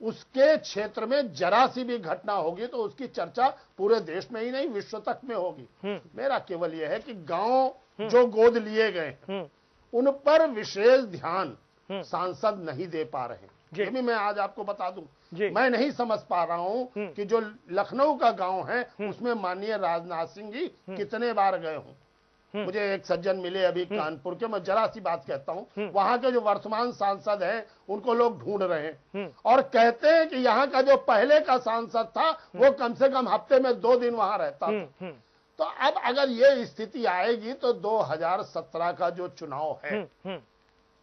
उसके क्षेत्र में जरा सी भी घटना होगी तो उसकी चर्चा पूरे देश में ही नहीं विश्व तक में होगी। मेरा केवल यह है कि गांव जो गोद लिए गए उन पर विशेष ध्यान सांसद नहीं दे पा रहे। ये भी मैं आज आपको बता दूं, मैं नहीं समझ पा रहा हूं कि जो लखनऊ का गांव है उसमें माननीय राजनाथ सिंह जी कितने बार गए हों। मुझे एक सज्जन मिले अभी कानपुर के, मैं जरा सी बात कहता हूं, वहां के जो वर्तमान सांसद हैं उनको लोग ढूंढ रहे हैं और कहते हैं कि यहाँ का जो पहले का सांसद था वो कम से कम हफ्ते में 2 दिन वहां रहता था। तो अब अगर ये स्थिति आएगी तो 2017 का जो चुनाव है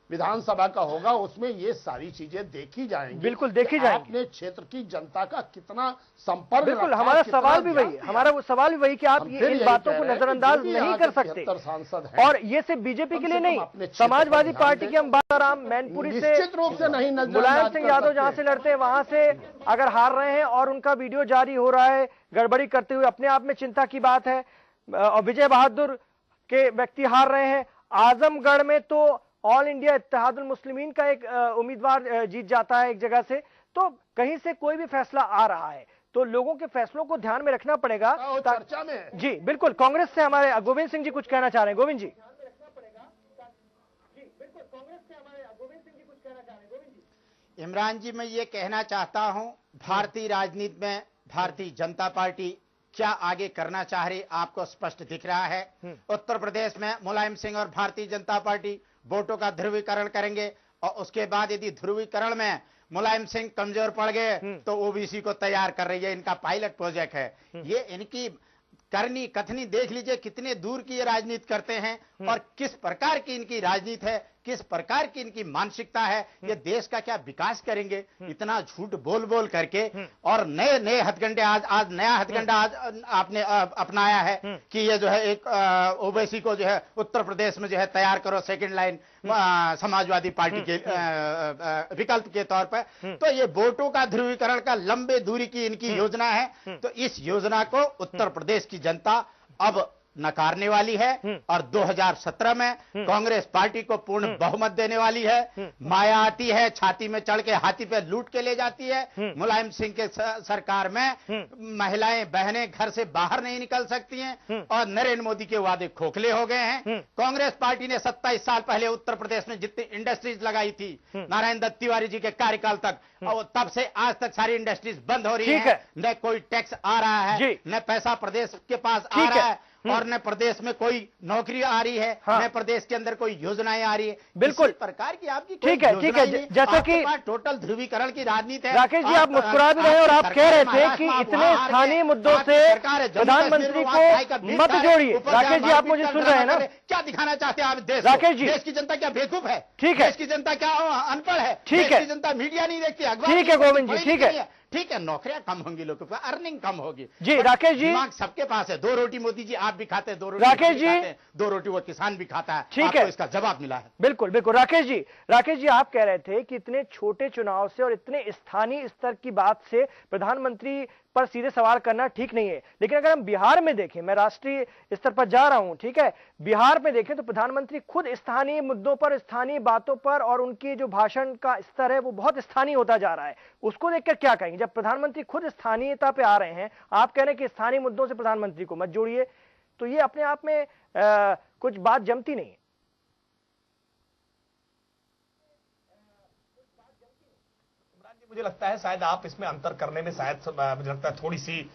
विधानसभा का होगा, उसमें ये सारी चीजें देखी जाएंगी। बिल्कुल देखी जाएंगी। अपने क्षेत्र की जनता का कितना संपर्क, बिल्कुल हमारा सवाल भी वही, हमारा वो सवाल भी वही कि आप ये इन बातों को नजरअंदाज नहीं कर सकते। सांसद और ये सिर्फ बीजेपी के लिए नहीं, समाजवादी पार्टी की हम बालाराम मैनपुरी से निश्चित रूप से नहीं, मुलायम सिंह यादव जहां से लड़ते हैं वहां से अगर हार रहे हैं और उनका वीडियो जारी हो रहा है गड़बड़ी करते हुए, अपने आप में चिंता की बात है। और विजय बहादुर के व्यक्ति हार रहे हैं। आजमगढ़ में तो ऑल इंडिया इत्तेहादुल मुस्लिमीन का एक उम्मीदवार जीत जाता है एक जगह से। तो कहीं से कोई भी फैसला आ रहा है तो लोगों के फैसलों को ध्यान में रखना पड़ेगा। चर्चा में जी बिल्कुल, कांग्रेस से हमारे गोविंद सिंह जी कुछ कहना चाह रहे हैं। गोविंद जी, इमरान जी, मैं ये कहना चाहता हूं, भारतीय राजनीति में भारतीय जनता पार्टी क्या आगे करना चाह रही आपको स्पष्ट दिख रहा है। उत्तर प्रदेश में मुलायम सिंह और भारतीय जनता पार्टी वोटों का ध्रुवीकरण करेंगे और उसके बाद यदि ध्रुवीकरण में मुलायम सिंह कमजोर पड़ गए तो ओबीसी को तैयार कर रही है। इनका पायलट प्रोजेक्ट है ये। इनकी करनी कथनी देख लीजिए, कितने दूर की ये राजनीति करते हैं और किस प्रकार की इनकी राजनीति है, किस प्रकार की इनकी मानसिकता है। ये देश का क्या विकास करेंगे इतना झूठ बोल बोल करके। और नए नए हथकंडे आज नया हथकंडा आज आपने अपनाया है कि ये जो है एक ओबीसी को जो है उत्तर प्रदेश में जो है तैयार करो सेकंड लाइन समाजवादी पार्टी के विकल्प के तौर पर। तो ये वोटों का ध्रुवीकरण का लंबे दूरी की इनकी योजना है। तो इस योजना को उत्तर प्रदेश की जनता अब नकारने वाली है और 2017 में कांग्रेस पार्टी को पूर्ण बहुमत देने वाली है। माया आती है, छाती में चढ़ के हाथी पे लूट के ले जाती है। मुलायम सिंह के सरकार में महिलाएं बहनें घर से बाहर नहीं निकल सकती हैं और नरेंद्र मोदी के वादे खोखले हो गए हैं। कांग्रेस पार्टी ने 27 साल पहले उत्तर प्रदेश में जितनी इंडस्ट्रीज लगाई थी नारायण दत्त तिवारी जी के कार्यकाल तक, और तब से आज तक सारी इंडस्ट्रीज बंद हो रही है। न कोई टैक्स आ रहा है, न पैसा प्रदेश के पास आ रहा है। और न प्रदेश में कोई नौकरी आ रही है, न प्रदेश के अंदर कोई योजनाएं आ रही है। बिल्कुल प्रकार की आपकी ठीक है, जैसा कि टोटल ध्रुवीकरण की राजनीति है। राकेश जी, आप मुस्कुरा भी रहे और आप कह रहे थे कि इतने स्थानीय मुद्दों से प्रधानमंत्री को मत जोड़िए। राकेश जी, आप मुझे सुन रहे हैं ना? क्या दिखाना चाहते हैं आप देश? राकेश जी, देश की जनता क्या बेवकूफ है? ठीक है। देश की जनता क्या अनपढ़ है? ठीक है। देश की जनता मीडिया नहीं देखती, अखबार ठीक है गोविंद जी, ठीक है, ठीक है। नौकरियां कम होंगी, लोगों को अर्निंग कम होगी। जी राकेश जी, दिमाग सबके पास है। 2 रोटी मोदी जी आप भी खाते हैं, 2 रोटी राकेश जी, 2 रोटी वो किसान भी खाता है। ठीक है, इसका जवाब मिला है। बिल्कुल बिल्कुल। राकेश जी आप कह रहे थे कि इतने छोटे चुनाव से और इतने स्थानीय स्तर की बात से प्रधानमंत्री पर सीधे सवाल करना ठीक नहीं है। लेकिन अगर हम बिहार में देखें, मैं राष्ट्रीय स्तर पर जा रहा हूं, ठीक है, बिहार में देखें तो प्रधानमंत्री खुद स्थानीय मुद्दों पर, स्थानीय बातों पर, और उनकी जो भाषण का स्तर है वो बहुत स्थानीय होता जा रहा है। उसको देखकर क्या कहेंगे? जब प्रधानमंत्री खुद स्थानीयता पे आ रहे हैं, आप कह रहे हैं कि स्थानीय मुद्दों से प्रधानमंत्री को मत जोड़िए, तो ये अपने आप में कुछ बात जमती नहीं है। मुझे लगता है शायद आप इसमें अंतर करने में शायद मुझे लगता है थोड़ी सी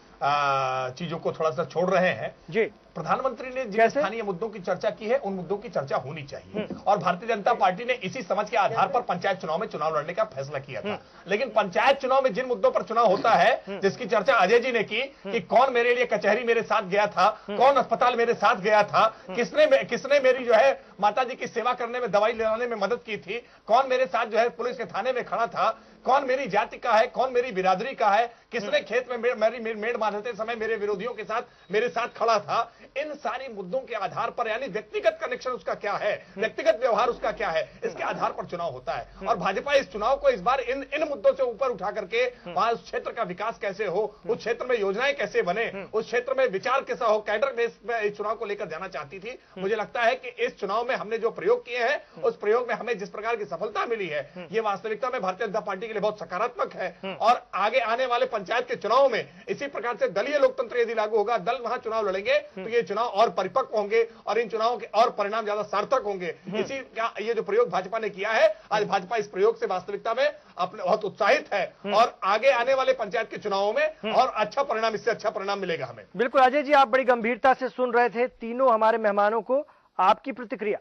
चीजों को थोड़ा सा छोड़ रहे हैं जी। प्रधानमंत्री ने जिन स्थानीय मुद्दों की चर्चा की है, उन मुद्दों की चर्चा होनी चाहिए, और भारतीय जनता पार्टी ने इसी समझ के आधार पर पंचायत चुनाव में चुनाव लड़ने का फैसला किया था। लेकिन पंचायत चुनाव में जिन मुद्दों पर चुनाव होता है, जिसकी चर्चा अजय जी ने की कि कौन मेरे लिए कचहरी मेरे साथ गया था, कौन अस्पताल मेरे साथ गया था, किसने मेरी जो है माता जी की सेवा करने में, दवाई लाने में मदद की थी, कौन मेरे साथ जो है पुलिस के थाने में खड़ा था, कौन मेरी जाति का है, कौन मेरी बिरादरी का है, किसने खेत में मेरी मेड़ बांधते समय मेरे विरोधियों के साथ मेरे साथ खड़ा था। इन सारी मुद्दों के आधार पर, यानी व्यक्तिगत कनेक्शन उसका क्या है, व्यक्तिगत व्यवहार उसका क्या है, इसके आधार पर चुनाव होता है। और भाजपा इस चुनाव को इस बार इन मुद्दों से ऊपर उठा करके वहां उस क्षेत्र का विकास कैसे हो, उस क्षेत्र में योजनाएं कैसे बने, उस क्षेत्र में विचार कैसा हो, कैडर बेस में इस चुनाव को लेकर जाना चाहती थी। मुझे लगता है कि इस चुनाव में हमने जो प्रयोग किए हैं, उस प्रयोग में हमें जिस प्रकार की सफलता मिली है, ये वास्तविकता में भारतीय जनता पार्टी के लिए बहुत सकारात्मक है। और आगे आने वाले पंचायत के चुनाव में इसी प्रकार से दलीय लोकतंत्र यदि लागू होगा, दल वहां चुनाव लड़ेंगे, तो ये चुनाव और परिपक्व होंगे और इन चुनावों के और परिणाम ज्यादा सार्थक होंगे। इसी का ये जो प्रयोग भाजपा ने किया है, आज भाजपा इस प्रयोग से वास्तविकता में अपने बहुत उत्साहित है, और आगे आने वाले पंचायत के चुनावों में और अच्छा परिणाम, इससे अच्छा परिणाम मिलेगा हमें। बिल्कुल अजय जी, आप बड़ी गंभीरता से सुन रहे थे तीनों हमारे मेहमानों को, आपकी प्रतिक्रिया?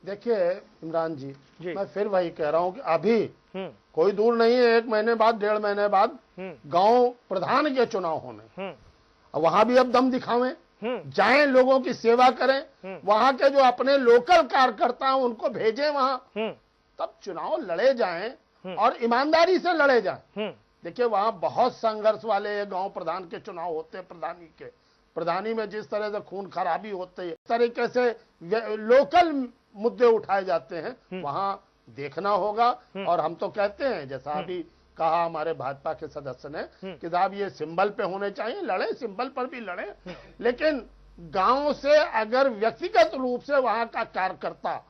देखिए इमरान जी, मैं फिर वही कह रहा हूं कि अभी कोई दूर नहीं है, 1 महीने बाद, 1.5 महीने बाद गांव प्रधान के चुनाव होने, वहां भी अब दम दिखावें, जाएं, लोगों की सेवा करें, वहां के जो अपने लोकल कार्यकर्ता हैं उनको भेजें वहां, तब चुनाव लड़े जाएं और ईमानदारी से लड़े जाएं। देखिए वहां बहुत संघर्ष वाले गांव प्रधान के चुनाव होते हैं, प्रधानी में जिस तरह से खून खराबी होती है, इस तरीके से लोकल मुद्दे उठाए जाते हैं, वहां देखना होगा। और हम तो कहते हैं, जैसा अभी कहा हमारे भाजपा के सदस्य ने, कि साहब ये सिंबल पे होने चाहिए, लड़े, सिंबल पर भी लड़े, लेकिन गांव से अगर व्यक्तिगत रूप से वहां का कार्यकर्ता,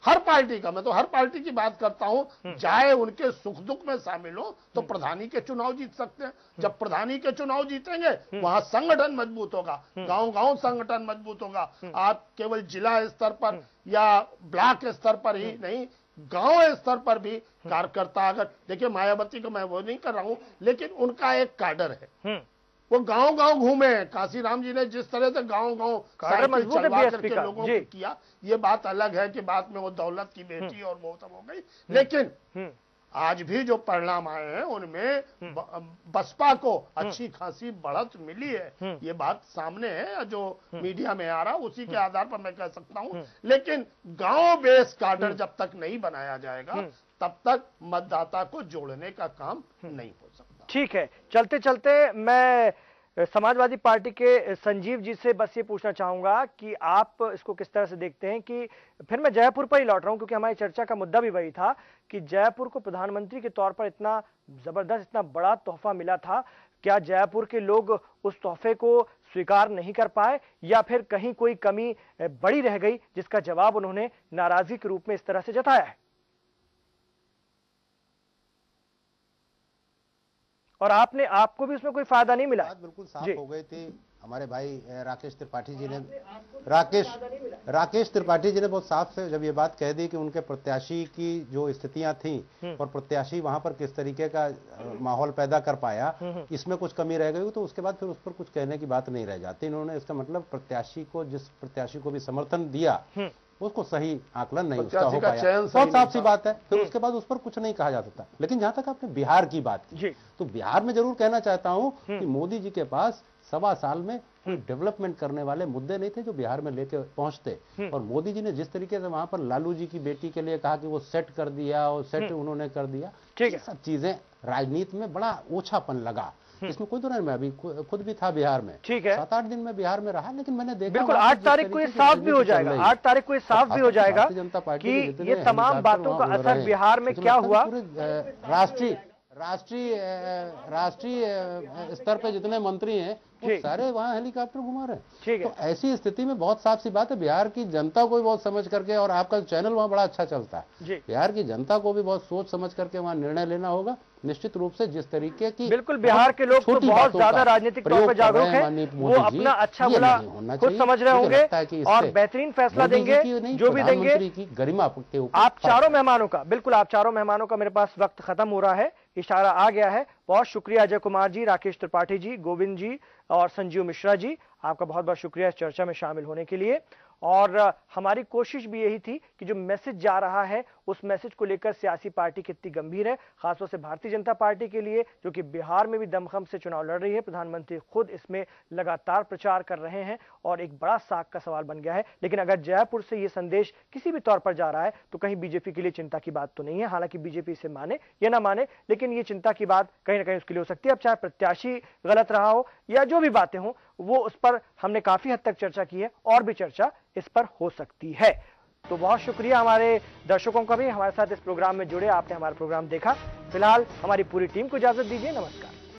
हर पार्टी का, मैं तो हर पार्टी की बात करता हूं, चाहे उनके सुख दुख में शामिल हो, तो प्रधानी के चुनाव जीत सकते हैं। जब प्रधानी के चुनाव जीतेंगे, वहां संगठन मजबूत होगा, गांव-गांव संगठन मजबूत होगा। आप केवल जिला स्तर पर या ब्लॉक स्तर पर ही नहीं, गांव स्तर पर भी कार्यकर्ता, अगर देखिए मायावती को मैं वो नहीं कर रहा हूं, लेकिन उनका एक काडर है, वो गांव-गांव घूमे। काशीराम जी ने जिस तरह से गांव-गांव साइकिल चलवा करके लोगों को किया, ये बात अलग है कि बाद में वो दौलत की बेटी और वो सब हो गई, लेकिन आज भी जो परिणाम आए हैं उनमें बसपा को अच्छी खासी बढ़त मिली है। ये बात सामने है, जो मीडिया में आ रहा, उसी के आधार पर मैं कह सकता हूं। लेकिन गांव बेस काडर जब तक नहीं बनाया जाएगा, तब तक मतदाता को जोड़ने का काम नहीं हो सकता। ठीक है, चलते चलते मैं समाजवादी पार्टी के संजीव जी से बस ये पूछना चाहूंगा कि आप इसको किस तरह से देखते हैं, कि फिर मैं जयपुर पर ही लौट रहा हूं, क्योंकि हमारी चर्चा का मुद्दा भी वही था कि जयपुर को प्रधानमंत्री के तौर पर इतना जबरदस्त, इतना बड़ा तोहफा मिला था, क्या जयपुर के लोग उस तोहफे को स्वीकार नहीं कर पाए, या फिर कहीं कोई कमी बड़ी रह गई, जिसका जवाब उन्होंने नाराजगी के रूप में इस तरह से जताया है? और आपको भी उसमें कोई फायदा नहीं मिला? बिल्कुल साफ हो गई थी। हमारे भाई राकेश त्रिपाठी जी ने बहुत साफ से जब ये बात कह दी कि उनके प्रत्याशी की जो स्थितियां थी और प्रत्याशी वहां पर किस तरीके का माहौल पैदा कर पाया, इसमें कुछ कमी रह गई, तो उसके बाद फिर उस पर कुछ कहने की बात नहीं रह जाती। इन्होंने इसका मतलब जिस प्रत्याशी को भी समर्थन दिया उसको सही आकलन नहीं उसका हो पाया, बहुत साफ सी बात है। फिर उसके बाद उस पर कुछ नहीं कहा जा सकता। लेकिन जहां तक आपने बिहार की बात की, तो बिहार में जरूर कहना चाहता हूं कि मोदी जी के पास 1.25 साल में डेवलपमेंट करने वाले मुद्दे नहीं थे जो बिहार में लेके पहुंचते। और मोदी जी ने जिस तरीके से वहां पर लालू जी की बेटी के लिए कहा कि वो सेट कर दिया और सेट उन्होंने कर दिया, ये सब चीजें राजनीति में बड़ा ओछापन लगा। इसमें कोई नहीं, मैं अभी खुद भी था बिहार में, 7-8 दिन में बिहार में रहा, लेकिन मैंने देखा बिल्कुल 8 तारीख को ये साफ भी हो जाएगा, 8 तारीख को ये साफ भी हो जाएगा कि ये तमाम बातों का असर बिहार में क्या हुआ। राष्ट्रीय स्तर पे जितने मंत्री हैं वो सारे वहाँ हेलीकॉप्टर घुमा रहे हैं। तो ऐसी स्थिति में बहुत साफ सी बात है, बिहार की जनता को भी बहुत समझ करके, और आपका चैनल वहाँ बड़ा अच्छा चलता है, बिहार की जनता को भी बहुत सोच समझ करके वहाँ निर्णय लेना होगा। निश्चित रूप से जिस तरीके की, बिल्कुल बिहार के लोग तो बहुत ज्यादा राजनीतिक तौर पर जागरूक हैं, वो अपना अच्छा बुरा खुद समझ रहे होंगे और बेहतरीन फैसला देंगे जो भी देंगे। गरिमा के ऊपर आप चारों मेहमानों का, बिल्कुल आप चारों मेहमानों का मेरे पास वक्त खत्म हो रहा है, इशारा आ गया है। बहुत शुक्रिया अजय कुमार जी, राकेश त्रिपाठी जी, गोविंद जी और संजीव मिश्रा जी, आपका बहुत बहुत शुक्रिया इस चर्चा में शामिल होने के लिए। और हमारी कोशिश भी यही थी कि जो मैसेज जा रहा है उस मैसेज को लेकर सियासी पार्टी कितनी गंभीर है, खासतौर से भारतीय जनता पार्टी के लिए जो कि बिहार में भी दमखम से चुनाव लड़ रही है। प्रधानमंत्री खुद इसमें लगातार प्रचार कर रहे हैं और एक बड़ा साख का सवाल बन गया है। लेकिन अगर जयपुर से ये संदेश किसी भी तौर पर जा रहा है तो कहीं बीजेपी के लिए चिंता की बात तो नहीं है। हालांकि बीजेपी इसे माने या ना माने, लेकिन ये चिंता की बात कहीं ना कहीं उसके लिए हो सकती है। अब चाहे प्रत्याशी गलत रहा हो या जो भी बातें हों, वो उस पर हमने काफी हद तक चर्चा की है और भी चर्चा इस पर हो सकती है। तो बहुत शुक्रिया हमारे दर्शकों का भी हमारे साथ इस प्रोग्राम में जुड़े, आपने हमारा प्रोग्राम देखा। फिलहाल हमारी पूरी टीम को इजाजत दीजिए, नमस्कार।